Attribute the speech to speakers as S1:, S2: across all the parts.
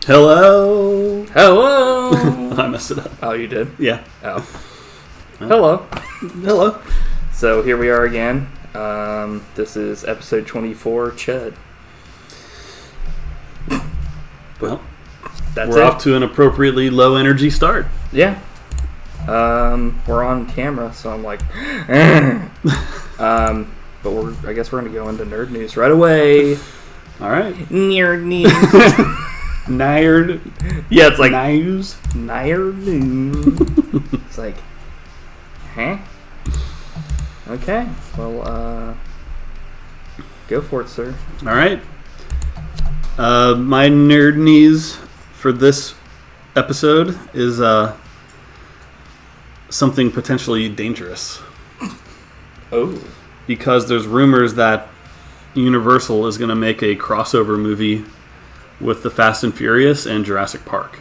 S1: Hello.
S2: Hello.
S1: I messed it up.
S2: Oh, you did?
S1: Yeah.
S2: Oh. Hello.
S1: Hello.
S2: So here we are again. This is episode 24, CHUD.
S1: Well,
S2: That's
S1: we're
S2: it.
S1: off to an appropriately low energy start.
S2: Yeah. We're on camera, so I'm like, but I guess we're gonna go into nerd news right away.
S1: All right.
S2: Nerd news.
S1: Nerd.
S2: Yeah, it's like
S1: Newz.
S2: nerd news. It's like, huh? Okay. Well, go for it, sir.
S1: All right. My nerd news for this episode is something potentially dangerous.
S2: Oh.
S1: Because there's rumors that Universal is going to make a crossover movie with the Fast and Furious and Jurassic Park.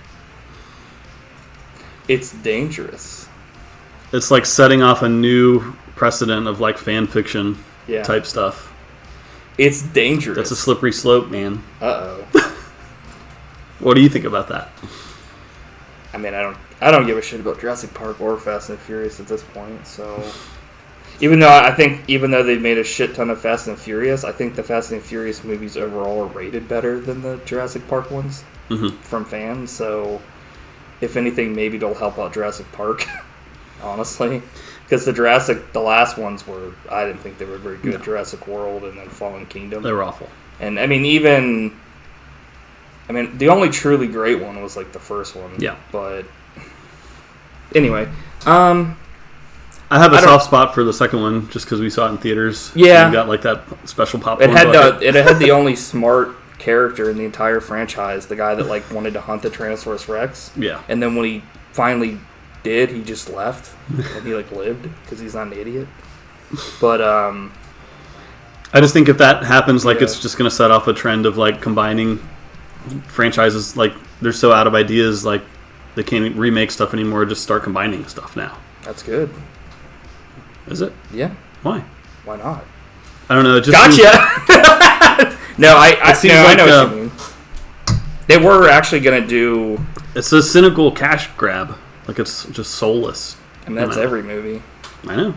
S2: It's dangerous.
S1: It's like setting off a new precedent of like fan fiction type stuff.
S2: It's dangerous.
S1: That's a slippery slope, man.
S2: Uh-oh.
S1: What do you think about that?
S2: I mean, I don't give a shit about Jurassic Park or Fast and Furious at this point, so... Even though they've made a shit ton of Fast and Furious, I think the Fast and Furious movies overall are rated better than the Jurassic Park ones from fans. So, if anything, maybe it'll help out Jurassic Park. Honestly, because the last ones were, I didn't think they were very good. No. Jurassic World and then Fallen Kingdom.
S1: They were awful. And
S2: the only truly great one was like the first one.
S1: Yeah.
S2: But anyway,
S1: I have a soft spot for the second one just because we saw it in theaters.
S2: Yeah.
S1: We got like that special popcorn.
S2: It had the only smart character in the entire franchise, the guy that like wanted to hunt the Tyrannosaurus Rex.
S1: Yeah.
S2: And then when he finally did, he just left and he like lived because he's not an idiot. But
S1: I just think if that happens, like it's just going to set off a trend of like combining franchises. Like they're so out of ideas, like they can't remake stuff anymore. Just start combining stuff now.
S2: That's good.
S1: Is it?
S2: Yeah.
S1: Why?
S2: Why not?
S1: I don't know. It just
S2: gotcha. No, I know what you mean. They were actually going to do.
S1: It's a cynical cash grab. Like it's just soulless.
S2: I mean, that's every movie.
S1: I know,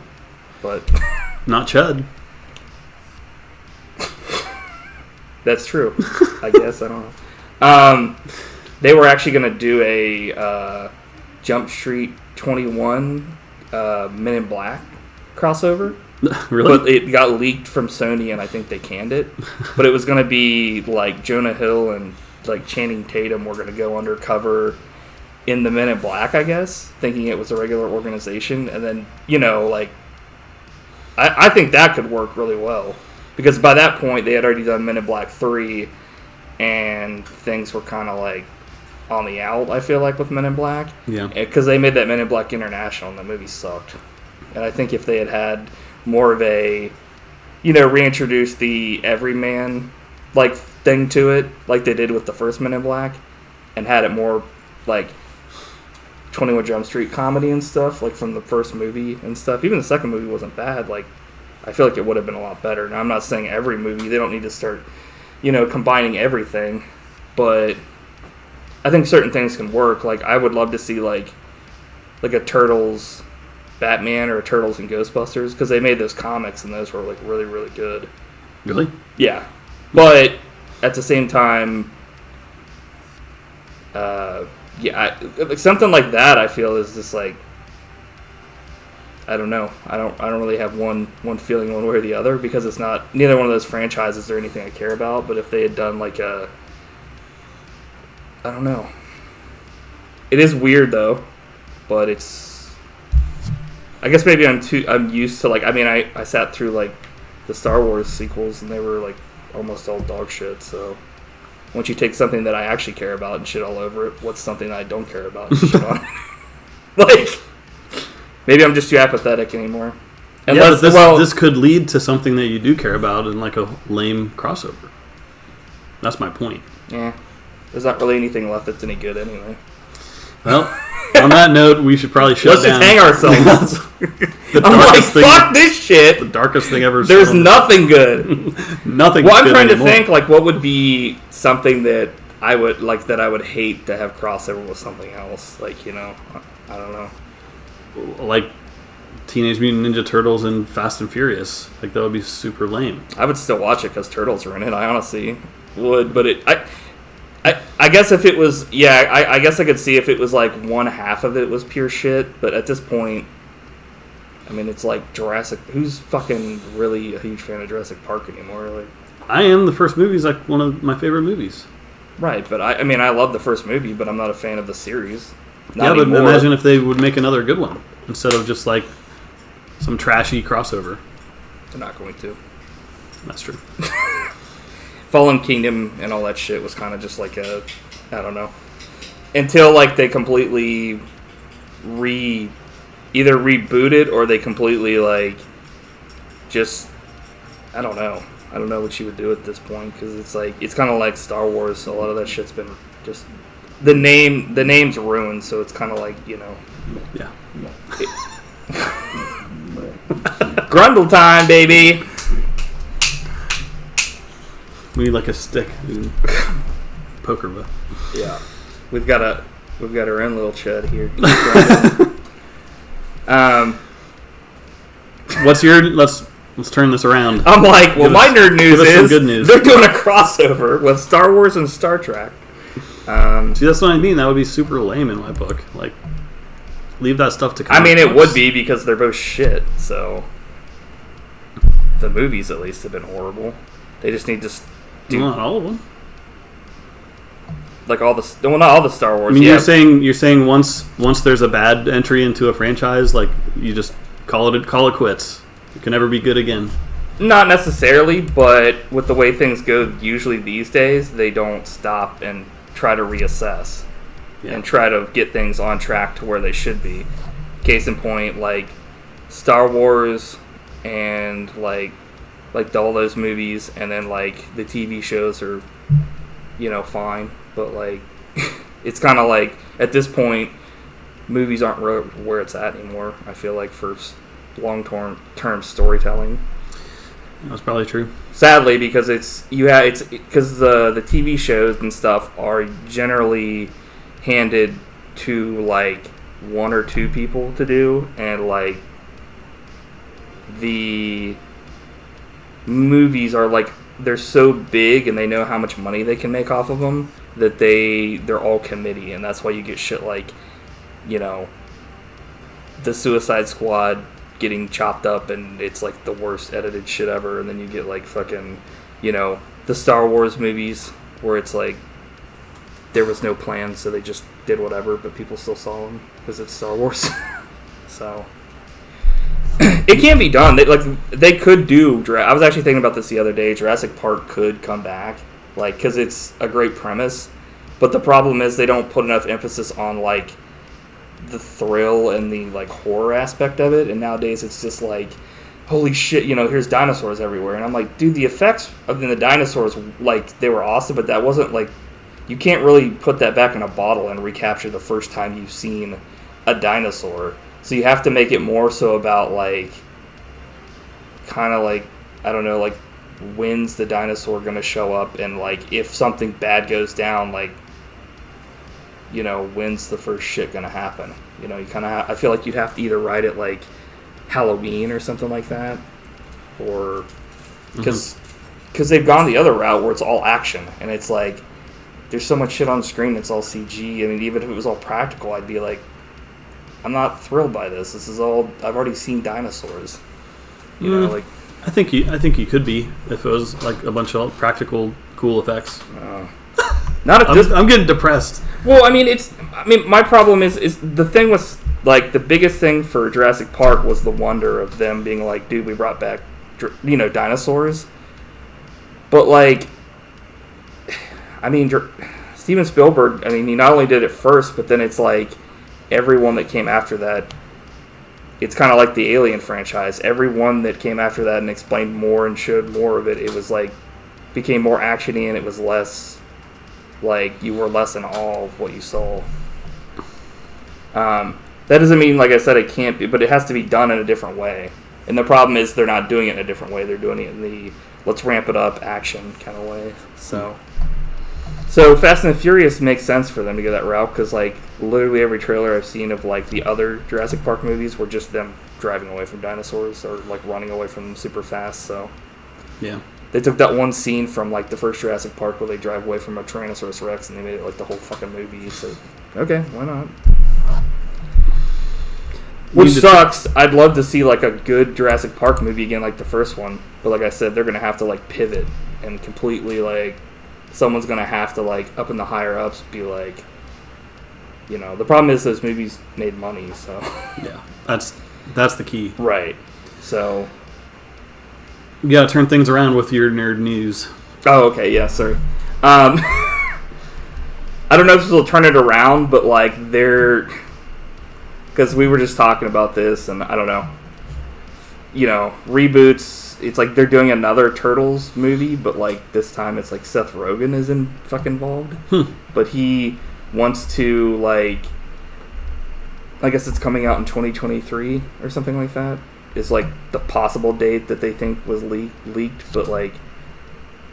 S2: but
S1: not CHUD.
S2: That's true. I guess I don't know. They were actually going to do a Jump Street 21 Men in Black crossover.
S1: Really?
S2: But it got leaked from Sony, and I think they canned it. But it was going to be like Jonah Hill and like Channing Tatum were going to go undercover in the Men in Black, I guess, thinking it was a regular organization. And then, like, I think that could work really well. Because by that point, they had already done Men in Black 3, and things were kind of like on the out, I feel like, with Men in Black.
S1: Yeah. Because
S2: they made that Men in Black International, and the movie sucked. And I think if they had more of a, reintroduce the everyman, like, thing to it, like they did with the first Men in Black, and had it more, like, 21 Jump Street comedy and stuff, like, from the first movie and stuff. Even the second movie wasn't bad. Like, I feel like it would have been a lot better. Now, I'm not saying every movie. They don't need to start, combining everything. But I think certain things can work. Like, I would love to see, like a Turtles Batman or a Turtles and Ghostbusters, because they made those comics, and those were, like, really, really good.
S1: Really?
S2: Yeah. But at the same time, like something like that, I feel is just like, I don't know. I don't really have one feeling one way or the other, because it's not neither one of those franchises or anything I care about. But if they had done like I don't know. It is weird though, but it's. I guess maybe I'm used to like. I mean, I sat through like the Star Wars sequels, and they were like almost all dog shit. So once you take something that I actually care about and shit all over it, what's something that I don't care about and shit on? Like, maybe I'm just too apathetic anymore.
S1: Unless, this could lead to something that you do care about in like a lame crossover. That's my point.
S2: Yeah. There's not really anything left that's any good anyway.
S1: Well, on that note, we should probably shut down.
S2: Let's just hang ourselves. I'm like, fuck this shit.
S1: The darkest thing ever.
S2: There's nothing good.
S1: Nothing.
S2: Well, I'm
S1: good
S2: trying
S1: anymore.
S2: to think, like, what would be something that I would hate to have crossover with something else. Like, you know, I don't know.
S1: Like Teenage Mutant Ninja Turtles and Fast and Furious. Like, that would be super lame.
S2: I would still watch it because Turtles are in it. I honestly would, but I guess if it was, I guess I could see if it was like one half of it was pure shit. But at this point, I mean, it's like Jurassic. Who's fucking really a huge fan of Jurassic Park anymore? Like,
S1: I am. The first movie's like one of my favorite movies.
S2: Right, but I mean, I love the first movie, but I'm not a fan of the series.
S1: Not anymore. But imagine if they would make another good one instead of just like some trashy crossover.
S2: They're not going to.
S1: That's true.
S2: Fallen Kingdom and all that shit was kind of just like I don't know. Until like they completely either reboot it or they completely like just, I don't know. I don't know what you would do at this point because it's like it's kind of like Star Wars. A lot of that shit's been just the name's ruined, so it's kind of like, you know.
S1: Yeah.
S2: Grundle time, baby.
S1: We need like a stick. Poker with.
S2: Yeah. We've got our own little CHUD here.
S1: What's your let's turn this around.
S2: I'm like, well, my nerd news is
S1: good news.
S2: They're doing a crossover with Star Wars and Star Trek.
S1: See, that's what I mean. That would be super lame in my book. Like, leave that stuff to come.
S2: I mean, it would be because they're both shit. So the movies, at least, have been horrible. They just need to do
S1: not all of them.
S2: Like all the not all the Star Wars.
S1: I mean, you're saying once there's a bad entry into a franchise, like you just call it quits. It can never be good again.
S2: Not necessarily, but with the way things go, usually these days, they don't stop and try to reassess and try to get things on track to where they should be. Case in point, like Star Wars and like all those movies, and then like the TV shows are, you know, fine, but like it's kind of like at this point, movies aren't where it's at anymore. I feel like for long-term storytelling.
S1: That's probably true.
S2: Sadly, because it's because the TV shows and stuff are generally handed to like one or two people to do, and like the movies are like they're so big and they know how much money they can make off of them that they're all committee, and that's why you get shit like, you know, the Suicide Squad getting chopped up and it's like the worst edited shit ever, and then you get like fucking, you know, the Star Wars movies where it's like there was no plan, so they just did whatever, but people still saw them because it's Star Wars. So it can be done. They could do. I was actually thinking about this the other day. Jurassic Park could come back, like, because it's a great premise, but the problem is they don't put enough emphasis on like the thrill and the like horror aspect of it, and nowadays it's just like, holy shit, you know, here's dinosaurs everywhere, and I'm like, dude, the effects of the dinosaurs, like, they were awesome, but that wasn't like, you can't really put that back in a bottle and recapture the first time you've seen a dinosaur, so you have to make it more so about like, kind of like, I don't know, like, when's the dinosaur gonna show up, and like if something bad goes down, like, you know, when's the first shit gonna happen? You know, you kind of I feel like you'd have to either write it like Halloween or something like that, or because they've gone the other route where it's all action, and it's like there's so much shit on screen that's all CG. I mean, even if it was all practical, I'd be like, I'm not thrilled by this. This is all, I've already seen dinosaurs. You know, like, I think
S1: you could be if it was like a bunch of practical cool effects.
S2: Not if
S1: I'm getting depressed.
S2: Well, I mean, my problem is the thing was, like, the biggest thing for Jurassic Park was the wonder of them being like, dude, we brought back, you know, dinosaurs. But, like, I mean, Steven Spielberg, I mean, he not only did it first, but then it's like everyone that came after that, it's kind of like the Alien franchise. Everyone that came after that and explained more and showed more of it, it was like, became more actiony, and it was less, like, you were less in awe of what you saw. That doesn't mean, like I said, it can't be, but it has to be done in a different way. And the problem is they're not doing it in a different way. They're doing it in the let's ramp it up action kind of way. So So Fast and the Furious makes sense for them to go that route because, like, literally every trailer I've seen of, like, the other Jurassic Park movies were just them driving away from dinosaurs or, like, running away from them super fast. So
S1: Yeah.
S2: they took that one scene from, like, the first Jurassic Park where they drive away from a Tyrannosaurus Rex and they made it, like, the whole fucking movie. So, okay, why not? Which sucks. I'd love to see, like, a good Jurassic Park movie again like the first one. But like I said, they're going to have to, like, pivot and completely, like... Someone's going to have to, like, up in the higher-ups be like... You know, the problem is those movies made money, so...
S1: Yeah, that's the key.
S2: Right. So...
S1: You gotta turn things around with your nerd news.
S2: Oh, okay, yeah, sorry. I don't know if this will turn it around, but, like, they're... Because we were just talking about this, and I don't know. You know, reboots, it's like they're doing another Turtles movie, but, like, this time it's like Seth Rogen is fucking involved. But he wants to, like... I guess it's coming out in 2023 or something like that. Is, like, the possible date that they think was leaked. But, like,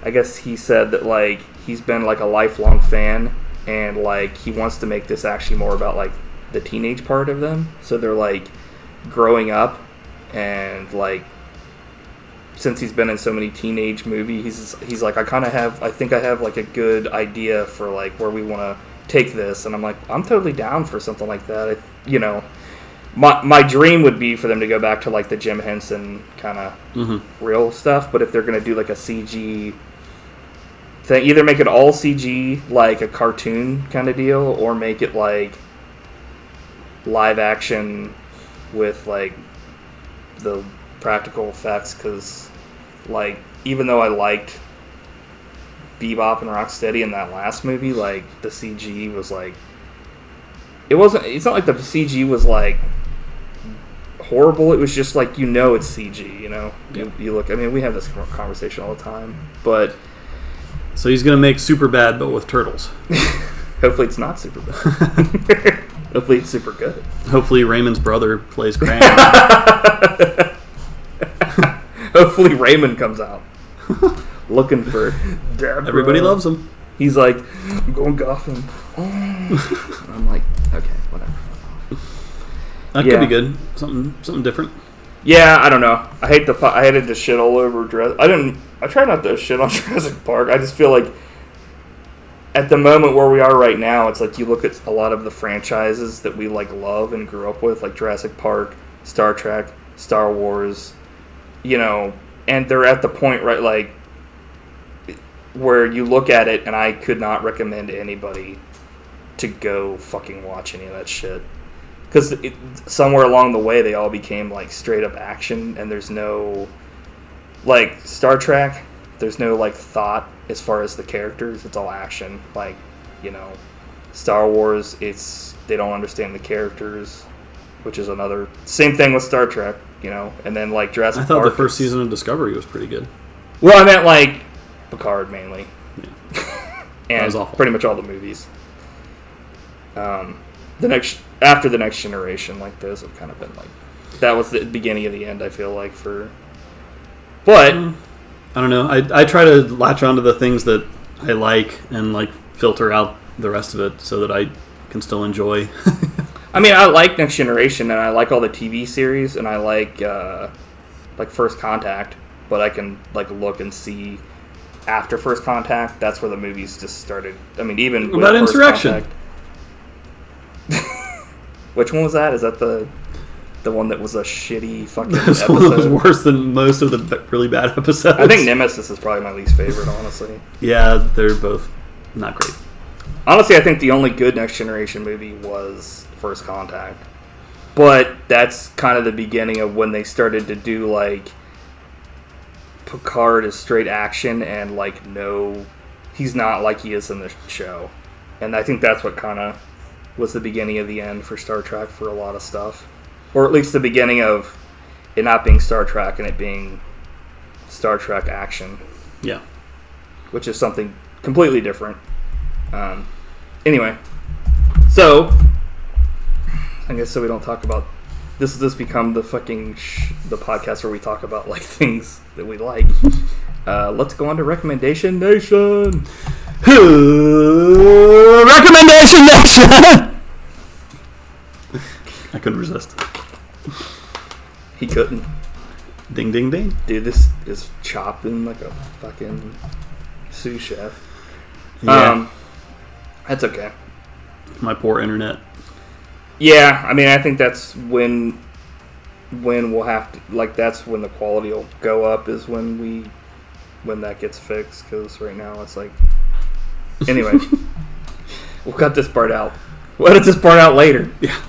S2: I guess he said that, like, he's been, like, a lifelong fan, and, like, he wants to make this actually more about, like, the teenage part of them. So they're, like, growing up, and, like, since he's been in so many teenage movies, he's like, I think I have, like, a good idea for, like, where we want to take this. And I'm like, I'm totally down for something like that. You know, my dream would be for them to go back to, like, the Jim Henson kind of real stuff. But if they're going to do, like, a CG thing, either make it all CG, like a cartoon kind of deal, or make it, like, live action with, like, the practical effects. Because, like, even though I liked Bebop and Rocksteady in that last movie, like, the CG was, like, it's not like the CG was, like, horrible. It was just, like, you know it's CG, you know?
S1: Yeah.
S2: You look, I mean, we have this conversation all the time, but...
S1: So he's gonna make Superbad, but with turtles.
S2: Hopefully it's not super bad. Hopefully it's super good.
S1: Hopefully Raymond's brother plays Krang.
S2: Hopefully Raymond comes out. Looking for Deborah.
S1: Everybody loves him.
S2: He's like, I'm going Gotham. And I'm like, okay, whatever.
S1: That could be good. Something different.
S2: Yeah, I don't know. I hated to shit all over I try not to shit on Jurassic Park. I just feel like at the moment where we are right now, it's like you look at a lot of the franchises that we, like, love and grew up with, like Jurassic Park, Star Trek, Star Wars, you know, and they're at the point, right, like, where you look at it and I could not recommend anybody to go fucking watch any of that shit. Because somewhere along the way, they all became, like, straight up action, and there's no, like, Star Trek, there's no, like, thought as far as the characters. It's all action. Like, you know, Star Wars, they don't understand the characters, which is another, same thing with Star Trek, you know, and then, like, Jurassic Park.
S1: I thought the first season of Discovery was pretty good.
S2: Well, I meant, like, Picard mainly.
S1: Yeah.
S2: And
S1: that was awful.
S2: Pretty much all the movies. After the Next Generation, like, those have kind of been, like, that was the beginning of the end, I feel like, but
S1: I don't know. I try to latch onto the things that I like and, like, filter out the rest of it so that I can still enjoy.
S2: I mean, I like Next Generation, and I like all the TV series, and I like First Contact, but I can, like, look and see after First Contact, that's where the movies just started. I mean, even with
S1: about
S2: First
S1: Insurrection.
S2: Contact. Which one was that? Is that the one that was a shitty fucking
S1: This
S2: episode?
S1: one was worse than most of the really bad episodes.
S2: I think Nemesis is probably my least favorite, honestly.
S1: Yeah, they're both not great.
S2: Honestly, I think the only good Next Generation movie was First Contact. But that's kind of the beginning of when they started to do, like, Picard is straight action and, like, no, he's not like he is in the show. And I think that's what kind of was the beginning of the end for Star Trek for a lot of stuff. Or at least the beginning of it not being Star Trek and it being Star Trek action.
S1: Yeah.
S2: Which is something completely different. Anyway. So, I guess so we don't talk about... This has just become the fucking... the podcast where we talk about, like, things that we like. Let's go on to Recommendation Nation!
S1: Recommendation nation. I couldn't resist.
S2: He couldn't.
S1: Ding, ding, ding.
S2: Dude, this is chopping like a fucking sous chef.
S1: Yeah.
S2: That's okay.
S1: My poor internet.
S2: Yeah, I mean, I think that's when we'll have to, like, that's when the quality will go up, is when that gets fixed, because right now it's like, anyway, we'll cut this part out. We'll edit this part out later.
S1: Yeah.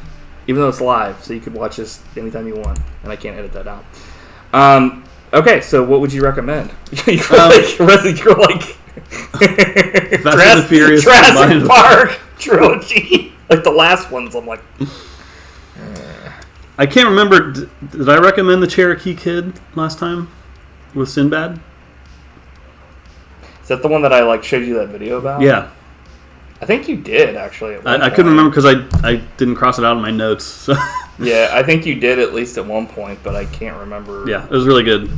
S2: Even though it's live, so you could watch this anytime you want, and I can't edit that out. Okay, so what would you recommend? You're like
S1: Fast and the Furious
S2: Jurassic Park trilogy. Like the last ones, I'm like...
S1: I can't remember. Did I recommend the Cherokee Kid last time with Sinbad?
S2: Is that the one that I like showed you that video about?
S1: Yeah.
S2: I think you did, actually.
S1: I couldn't remember because I didn't cross it out in my notes. So.
S2: Yeah, I think you did at least at one point, but I can't remember.
S1: Yeah, it was really good.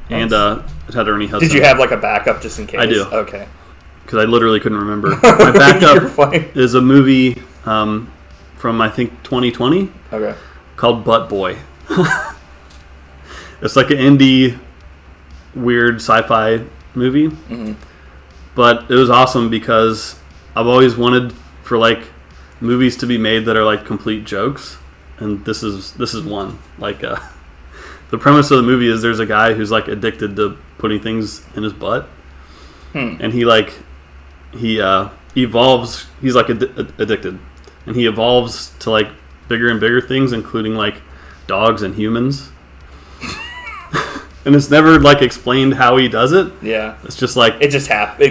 S2: Nice.
S1: And it had Ernie Hudson.
S2: Did you have like a backup just in case?
S1: I do.
S2: Okay.
S1: Because I literally couldn't remember. My backup is a movie from, I think, 2020.
S2: Okay.
S1: Called Butt Boy. It's like an indie, weird sci-fi movie.
S2: Mm-hmm.
S1: But it was awesome because I've always wanted for like movies to be made that are like complete jokes, and this is one. Like the premise of the movie is there's a guy who's like addicted to putting things in his butt, and he evolves. He's like addicted, and he evolves to like bigger and bigger things, including like dogs and humans. And it's never like explained how he does it.
S2: Yeah,
S1: it's just like
S2: it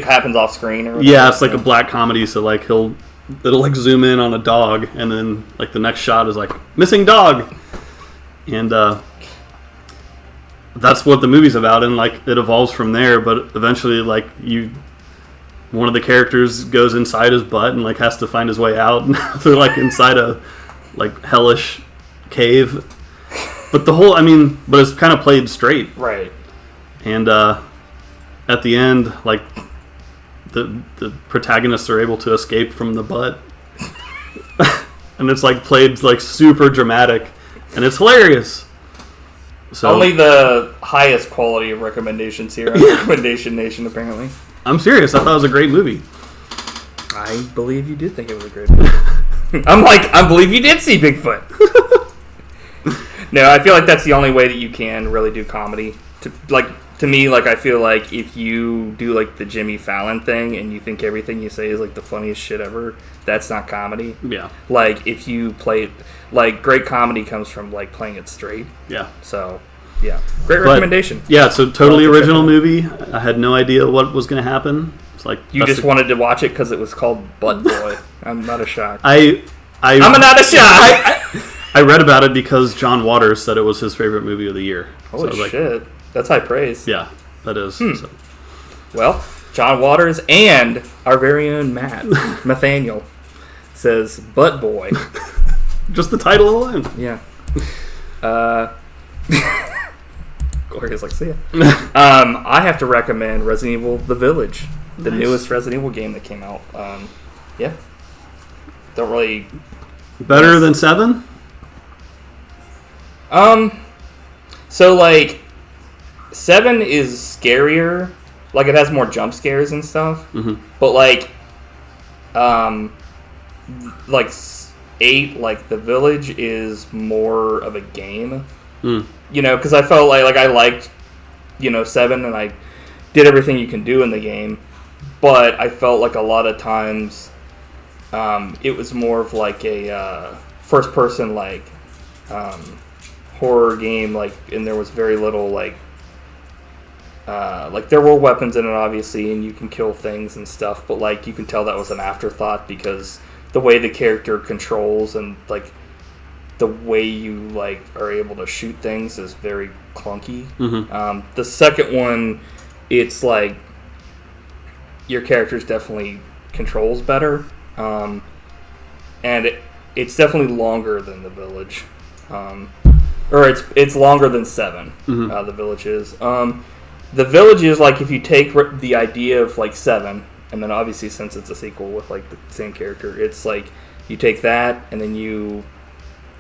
S2: happens off screen or whatever.
S1: Yeah, it's like a black comedy. So like it'll like zoom in on a dog, and then like the next shot is like missing dog, and that's what the movie's about. And like it evolves from there, but eventually like one of the characters goes inside his butt and like has to find his way out. And they're like inside a like hellish cave. But but it's kind of played straight.
S2: Right.
S1: And at the end, like, the protagonists are able to escape from the butt. And it's, like, played, like, super dramatic. And it's hilarious. So
S2: only the highest quality of recommendations here on Recommendation Nation, apparently.
S1: I'm serious. I thought it was a great movie.
S2: I believe you did think it was a great movie. I believe you did see Bigfoot. No, I feel like that's the only way that you can really do comedy. To me, like, I feel like if you do like the Jimmy Fallon thing and you think everything you say is like the funniest shit ever, that's not comedy.
S1: Yeah.
S2: Like if you play like great comedy comes from like playing it straight.
S1: Yeah.
S2: So, yeah. Great recommendation.
S1: Yeah, it's a totally original movie. I had no idea what was going to happen. It's like
S2: you just wanted to watch it because it was called Butt Boy. I'm not a shock.
S1: I'm
S2: not a shock.
S1: I read about it because John Waters said it was his favorite movie of the year.
S2: Holy shit. That's high praise.
S1: Yeah, that is. So.
S2: Well, John Waters and our very own Nathaniel says Butt Boy.
S1: Just the title alone.
S2: Yeah. Gloria's like, see ya. I have to recommend Resident Evil The Village, the newest Resident Evil game that came out. Yeah. Don't really...
S1: Better than 7?
S2: So, like, 7 is scarier. Like, it has more jump scares and stuff.
S1: Mm-hmm.
S2: But, like, 8, like, The Village is more of a game.
S1: Mm.
S2: You know, because I felt like I liked, 7, and I did everything you can do in the game. But I felt like a lot of times it was more of like a first-person, like, horror game, like, and there was very little, like there were weapons in it, obviously, and you can kill things and stuff, but, like, you can tell that was an afterthought because the way the character controls and, like, the way you, like, are able to shoot things is very clunky.
S1: Mm-hmm.
S2: The second one, it's, like, your character's definitely controls better, and it's definitely longer than The Village. Or it's longer than 7.
S1: Mm-hmm.
S2: The Village is. The Village is like if you take the idea of like 7 and then obviously since it's a sequel with like the same character, it's like you take that and then you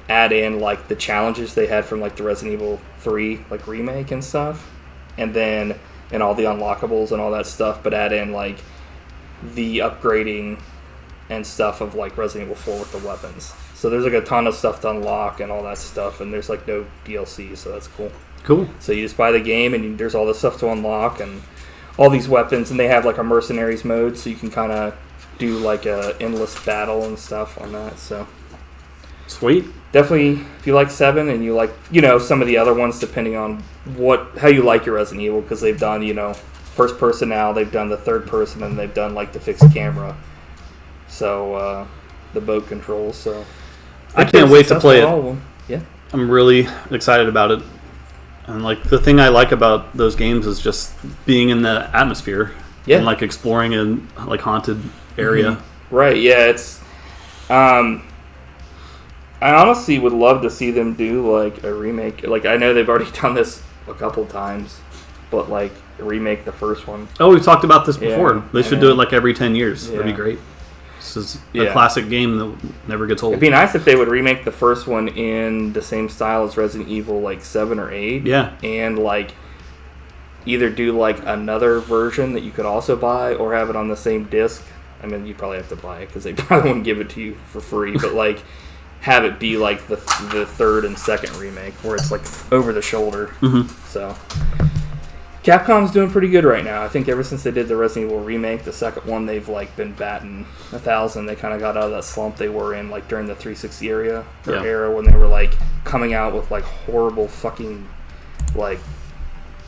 S2: add in like the challenges they had from like the Resident Evil 3 like remake and stuff, and then and all the unlockables and all that stuff, but add in like the upgrading and stuff of like Resident Evil 4 with the weapons. So there's like a ton of stuff to unlock and all that stuff, and there's like no DLC, so that's cool.
S1: Cool.
S2: So you just buy the game, and there's all this stuff to unlock and all these weapons, and they have like a mercenaries mode, so you can kind of do like a endless battle and stuff on that. So
S1: sweet.
S2: Definitely, if you like 7 and you like, you know, some of the other ones, depending on how you like your Resident Evil, because they've done, you know, first person now, they've done the third person, and they've done like the fixed camera. So the boat controls. So
S1: I can't wait to play it.
S2: Yeah,
S1: I'm really excited about it. And like the thing I like about those games is just being in the atmosphere, and like exploring a like haunted area.
S2: Mm-hmm. Right? Yeah, it's. I honestly would love to see them do like a remake. Like I know they've already done this a couple times, but like remake the first one.
S1: Oh, we've talked about this before. They should do it like every 10 years.
S2: Yeah.
S1: That'd be great. This is a classic game that never gets old.
S2: It'd be nice if they would remake the first one in the same style as Resident Evil, like 7 or 8.
S1: Yeah.
S2: And, like, either do, like, another version that you could also buy or have it on the same disc. I mean, you probably have to buy it because they probably won't give it to you for free. But, like, have it be, like, the third and second remake where it's, like, over the shoulder.
S1: Mm-hmm.
S2: So Capcom's doing pretty good right now. I think ever since they did the Resident Evil remake, the second one, they've like been batting 1,000. They kind of got out of that slump they were in, like during the 360 era when they were like coming out with like horrible fucking like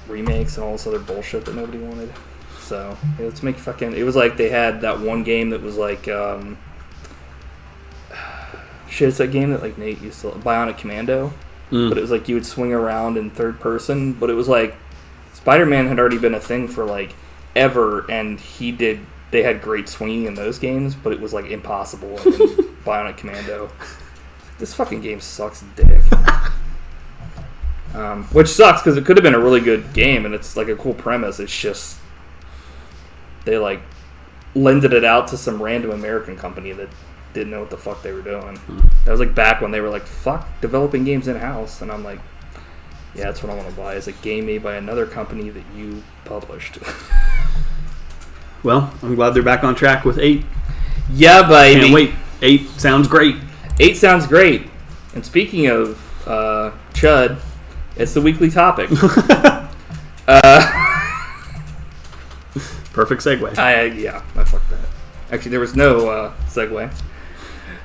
S2: remakes and all this other bullshit that nobody wanted. So let's make fucking. It was like they had that one game that was like shit. It's that game that like Nate used to Bionic Commando, but it was like you would swing around in third person, but it was like. Spider-Man had already been a thing for, like, ever, and they had great swinging in those games, but it was, like, impossible in Bionic Commando. This fucking game sucks dick. Which sucks, because it could have been a really good game, and it's, like, a cool premise. It's just, they, like, lended it out to some random American company that didn't know what the fuck they were doing. That was, like, back when they were like, fuck developing games in-house, and I'm like, yeah, that's what I want to buy, is a game made by another company that you published.
S1: Well, I'm glad they're back on track with 8.
S2: Yeah, baby.
S1: Can't wait. 8 sounds great.
S2: 8 sounds great. And speaking of CHUD, it's the weekly topic.
S1: Perfect segue.
S2: I fucked that. Actually, there was no segue.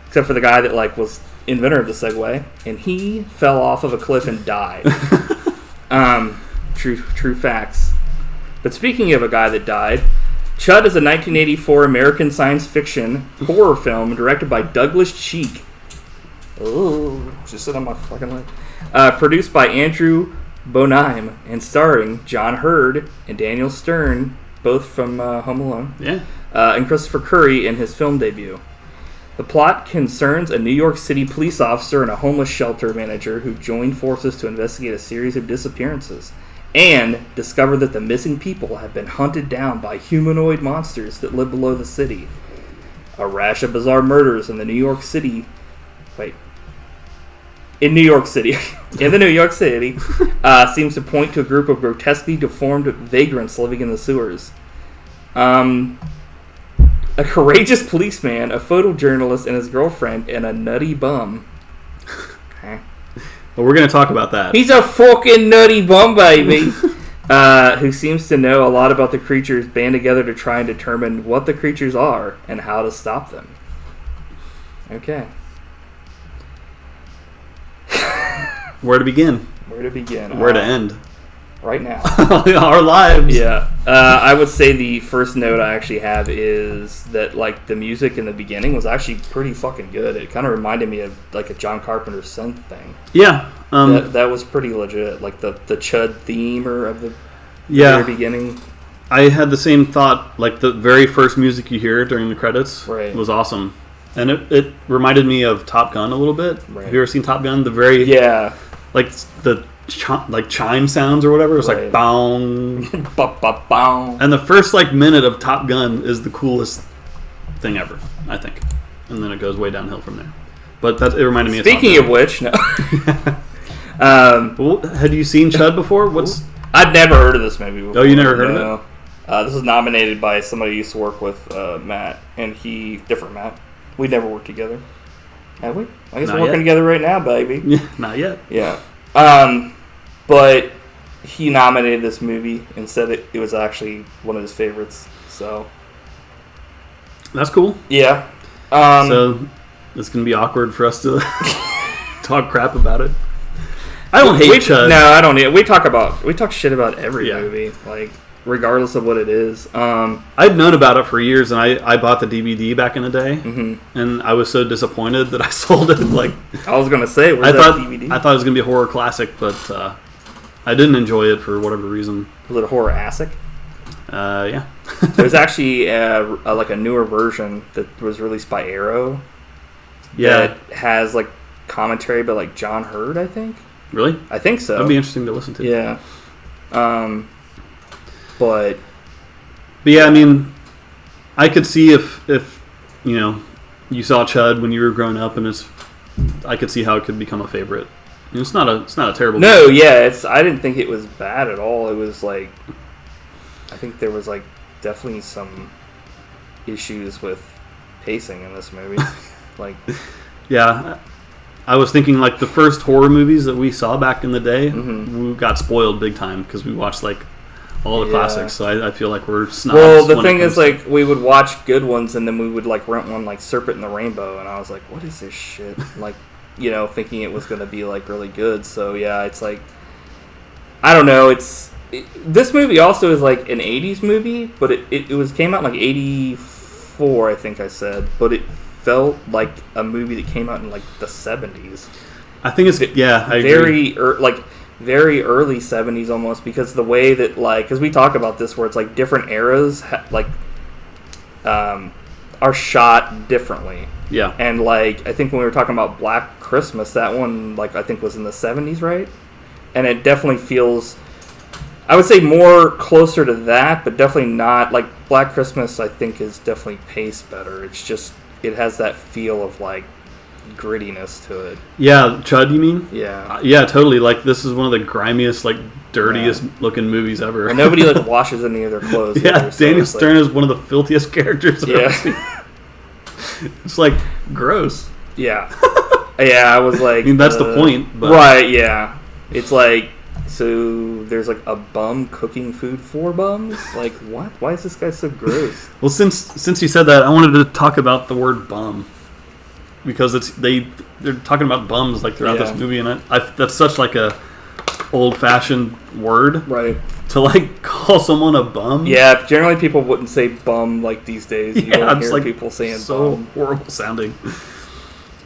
S2: Except for the guy that like was inventor of the Segway, and he fell off of a cliff and died. True facts. But speaking of a guy that died, CHUD is a 1984 American science fiction horror film directed by Douglas Cheek. Oh, just sit on my fucking leg. Produced by Andrew Bonime and starring John Hurd and Daniel Stern, both from Home Alone.
S1: Yeah.
S2: And Christopher Curry in his film debut. The plot concerns a New York City police officer and a homeless shelter manager who join forces to investigate a series of disappearances and discover that the missing people have been hunted down by humanoid monsters that live below the city. A rash of bizarre murders in the New York City... In New York City. In the New York City seems to point to a group of grotesquely deformed vagrants living in the sewers. A courageous policeman, a photojournalist, and his girlfriend, and a nutty bum.
S1: Well, we're going to talk about that.
S2: He's a fucking nutty bum, baby! Who seems to know a lot about the creatures, band together to try and determine what the creatures are and how to stop them. Okay.
S1: Where to begin?
S2: Where to begin?
S1: Where to end?
S2: Right now.
S1: Our lives.
S2: Yeah. I would say the first note I actually have is that, like, the music in the beginning was actually pretty fucking good. It kind of reminded me of, like, a John Carpenter synth thing.
S1: Yeah.
S2: That was pretty legit. Like, the CHUD theme of the very beginning.
S1: I had the same thought. Like, the very first music you hear during the credits was awesome. And it reminded me of Top Gun a little bit.
S2: Right.
S1: Have you ever seen Top Gun? The very...
S2: Yeah.
S1: Like, the chime sounds or whatever. It's
S2: Right.
S1: like bong.
S2: Ba-ba-bow.
S1: And the first like minute of Top Gun is the coolest thing ever, I think. And then it goes way downhill from there. But it reminded me
S2: Speaking
S1: of
S2: of which, no.
S1: Well, had you seen CHUD before? What's
S2: I'd never heard of this movie before.
S1: Oh, you never heard of
S2: it? This was nominated by somebody who used to work with Matt, and different Matt. We never worked together. Have we? I guess
S1: Not
S2: we're working
S1: yet.
S2: together right now, baby.
S1: Yeah, not yet.
S2: Yeah. But he nominated this movie and said it was actually one of his favorites. So,
S1: That's cool.
S2: yeah.
S1: So it's gonna be awkward for us to talk crap about it. I don't hate CHUD.
S2: No, I don't. We talk shit about every
S1: Yeah.
S2: movie, like regardless of what it is.
S1: I'd known about it for years, and I bought the DVD back in the day,
S2: Mhm.
S1: and I was so disappointed that I sold it. Like
S2: I was gonna say,
S1: I
S2: where's that
S1: thought,
S2: DVD?
S1: I thought it was gonna be a horror classic, but I didn't enjoy it for whatever reason.
S2: Was it a horror asic?
S1: Yeah.
S2: There's actually like a newer version that was released by Arrow.
S1: Yeah.
S2: That has like commentary by like John Hurd, I think.
S1: Really?
S2: I think so.
S1: That'd be interesting to listen to.
S2: Yeah. But
S1: yeah, I mean, I could see if you saw CHUD when you were growing up, and I could see how it could become a favorite. I mean, it's not a terrible.
S2: no, yeah, I didn't think it was bad at all. It was like, I think there was like definitely some issues with pacing in this movie. Like,
S1: Yeah, I was thinking like the first horror movies that we saw back in the day,
S2: Mhm.
S1: we got spoiled big time because we watched like all the
S2: Yeah.
S1: classics. So I feel like we're snobs.
S2: well, the
S1: when it
S2: thing
S1: comes
S2: is, like, we would watch good ones, and then we would like rent one like Serpent in the Rainbow, and I was like, what is this shit? Like, thinking it was gonna be like really good. So yeah, it's like, I don't know. This movie also is like an '80s movie, but it came out in like '84, I think I said, but it felt like a movie that came out in like the '70s.
S1: I think it's I agree.
S2: Very early '70s almost, because the way that because we talk about this where it's like different eras are shot differently.
S1: Yeah,
S2: And I think when we were talking about Black Christmas, that one I think was in the '70s, right? And it definitely feels, I would say, more closer to that, but definitely not Black Christmas. I think is definitely paced better. It's just it has that feel of grittiness to it.
S1: yeah. CHUD, you mean?
S2: Yeah.
S1: Yeah, totally. Like this is one of the grimiest, dirtiest looking movies ever.
S2: And nobody washes any of their clothes.
S1: Yeah,
S2: either, so
S1: Daniel
S2: it's
S1: Stern is one of the filthiest characters I've ever seen.
S2: Yeah.
S1: It's gross.
S2: Yeah. Yeah, I was like...
S1: I mean, that's the point. But
S2: Right, yeah. It's so there's a bum cooking food for bums? What? Why is this guy so gross?
S1: Well, since you said that, I wanted to talk about the word bum. Because they're talking about bums throughout
S2: Yeah.
S1: this movie, and that's such a old-fashioned word
S2: Right.
S1: to call someone a bum.
S2: Yeah, generally people wouldn't say bum these days. You
S1: Yeah,
S2: don't
S1: it's
S2: hear people saying
S1: so
S2: bum.
S1: horrible sounding.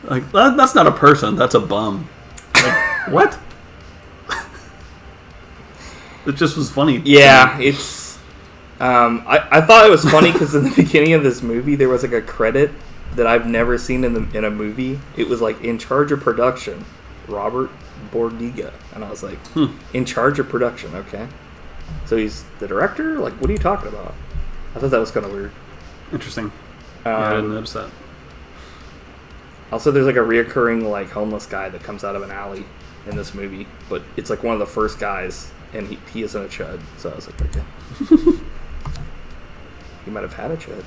S1: That's not a person. That's a bum. What? It just was funny.
S2: Yeah, it's... I thought it was funny because in the beginning of this movie there was a credit that I've never seen in a movie. It was in charge of production, Robert Bordiga. And I was like, in charge of production, okay. So he's the director? What are you talking about? I thought that was kind of weird.
S1: Interesting. Yeah, I didn't notice that.
S2: Also, there's a reoccurring homeless guy that comes out of an alley in this movie, but it's one of the first guys, and he isn't a CHUD. So I was like, okay, he might have had a CHUD.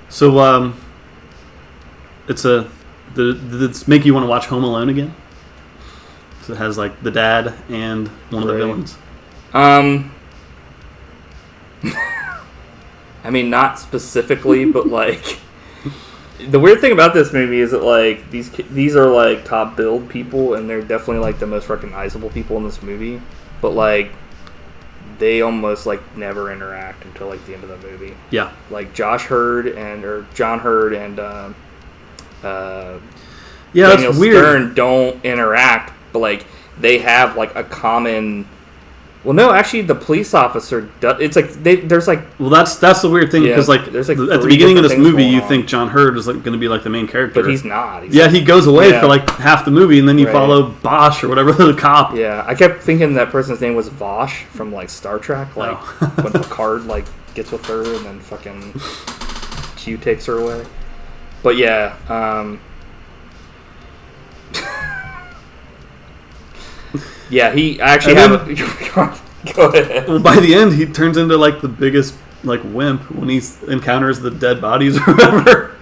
S1: So it's make you want to watch Home Alone again? So it has the dad and one of the villains.
S2: I mean, not specifically, but the weird thing about this movie is that these are top billed people, and they're definitely the most recognizable people in this movie, but they almost never interact until the end of the movie.
S1: Yeah.
S2: John Hurd and
S1: Yeah,
S2: Daniel
S1: that's weird.
S2: Stern don't interact, but they have a common Well, no, actually, the police officer does. It's like there's like.
S1: Well, that's the weird thing because
S2: there's like
S1: at the beginning of this movie, you think John Hurd is like going to be like the main character,
S2: but he's not.
S1: He goes away for like half the movie, and then you follow Bosch or whatever the cop.
S2: Yeah, I kept thinking that person's name was Vosh from like Star Trek, like when Picard like gets with her and then fucking Q takes her away. But yeah. Yeah, he actually Go ahead.
S1: Well, by the end, he turns into like the biggest like wimp when he encounters the dead bodies or whatever.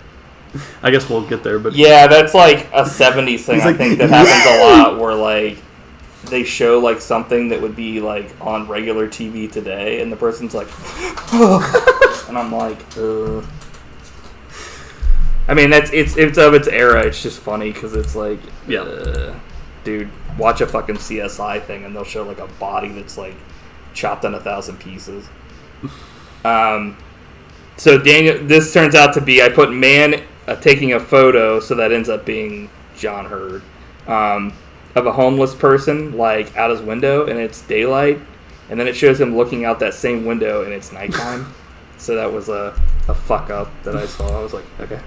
S1: I guess we'll get there, but
S2: yeah, that's like a '70s thing. I think that happens a lot, where like they show like something that would be like on regular TV today, and the person's like, and I'm like, I mean, it's of its era. It's just funny because it's like, dude, watch a fucking CSI thing and they'll show like a body that's like chopped in 1,000 pieces. So Daniel, this turns out to be, I put man taking a photo, so that ends up being John Hurd, of a homeless person like out his window, and it's daylight, and then it shows him looking out that same window and it's nighttime. So that was a fuck up that I saw. I was like, okay.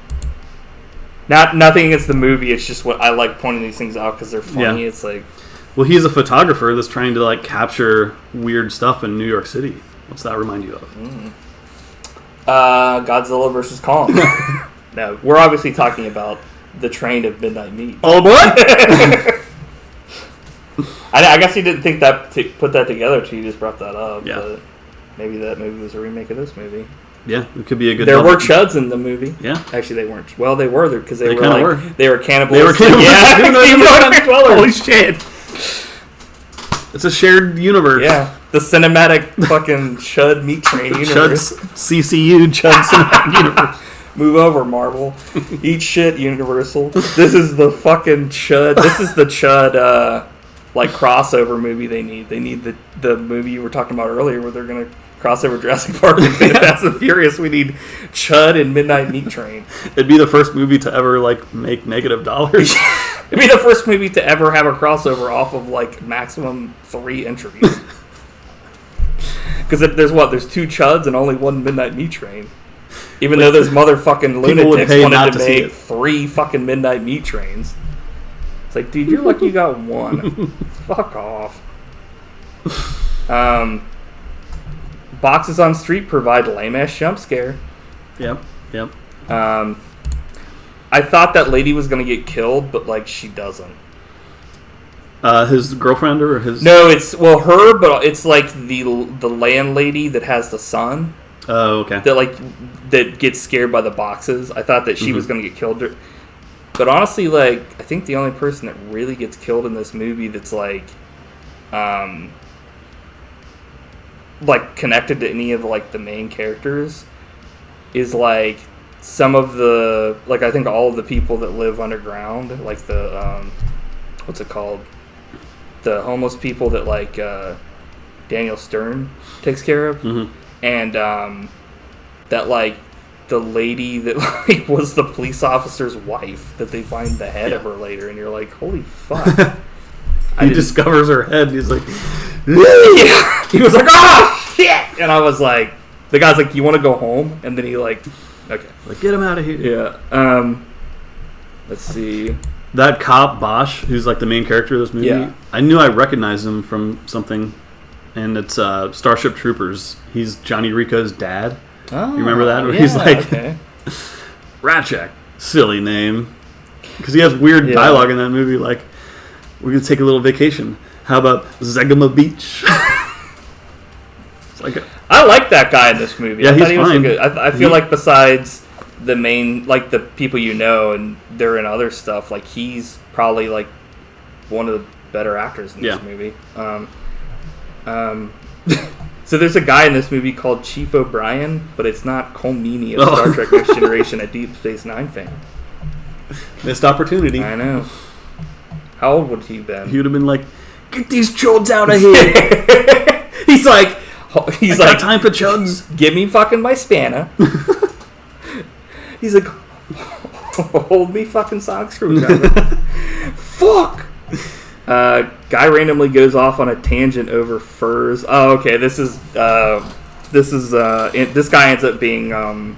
S2: Nothing against the movie. It's just what I like pointing these things out because they're funny. Yeah. It's like,
S1: well, he's a photographer that's trying to like capture weird stuff in New York City. What's that remind you of?
S2: Godzilla versus Kong. No, we're obviously talking about The Train of Midnight Meat.
S1: Oh, what?
S2: I guess he didn't think that to put that together until you just brought that up.
S1: Yeah.
S2: But maybe that movie was a remake of this movie.
S1: Yeah, it could be a good.
S2: There were CHUDs in the movie.
S1: Yeah,
S2: actually, they weren't. Well, they were because they were
S1: like
S2: they were cannibals.
S1: They were cannibals.
S2: Yeah, holy shit!
S1: It's a shared universe.
S2: Yeah, the cinematic fucking CHUD meat train universe.
S1: CCU CHUD cinematic universe.
S2: Move over, Marvel. Eat shit, Universal. This is the fucking CHUD. This is the CHUD like crossover movie they need. They need the movie you were talking about earlier where they're gonna crossover Jurassic Park and Fast and Furious. We need CHUD and Midnight Meat Train.
S1: It'd be the first movie to ever like make negative dollars.
S2: It'd be the first movie to ever have a crossover off of like maximum 3 entries. Because there's 2 CHUDs and only 1 Midnight Meat Train. Even though those motherfucking lunatics wanted to make 3 fucking Midnight Meat Trains. It's like, dude, you're lucky you got 1. Fuck off. Boxes on street provide lame-ass jump scare.
S1: Yep.
S2: I thought that lady was going to get killed, but, like, she doesn't.
S1: His girlfriend or his...
S2: No, it's, well, her, but it's, like, the landlady that has the son.
S1: Oh, okay.
S2: That gets scared by the boxes. I thought that she was going to get killed. But honestly, like, I think the only person that really gets killed in this movie that's, like connected to any of like the main characters is like some of the, like, I think all of the people that live underground, like the what's it called, the homeless people that like Daniel Stern takes care of, and that like the lady that like was the police officer's wife that they find the head of her later, and you're like, holy fuck.
S1: He discovers her head and he's like,
S2: yeah. He was like, oh shit, and I was like, the guy's like, you want to go home? And then he like, okay,
S1: like, get him out of here.
S2: Yeah. Let's see,
S1: that cop Bosch, who's like the main character of this movie.
S2: Yeah.
S1: I knew I recognized him from something, and it's Starship Troopers. He's Johnny Rico's dad.
S2: Oh,
S1: you remember that? Where
S2: yeah,
S1: he's like,
S2: okay.
S1: Ratchak, silly name, because he has weird dialogue in that movie. Like, we're gonna take a little vacation. How about Zegama Beach? It's like
S2: I like that guy in this movie.
S1: Yeah,
S2: I
S1: he's
S2: he was
S1: fine.
S2: good. I feel like besides the main, like the people you know, and they're in other stuff, like he's probably like one of the better actors in this movie. So there's a guy in this movie called Chief O'Brien, but it's not Cole Meany of Star Trek Next Generation, a Deep Space Nine fan.
S1: Missed opportunity.
S2: I know. How old would he have been?
S1: He would have been like, get these CHUDs out of here.
S2: He's like,
S1: time for CHUDs.
S2: Give me fucking my spanner. He's like, hold me fucking sonic screwdriver. Fuck. Guy randomly goes off on a tangent over furs. Oh, okay. This guy ends up being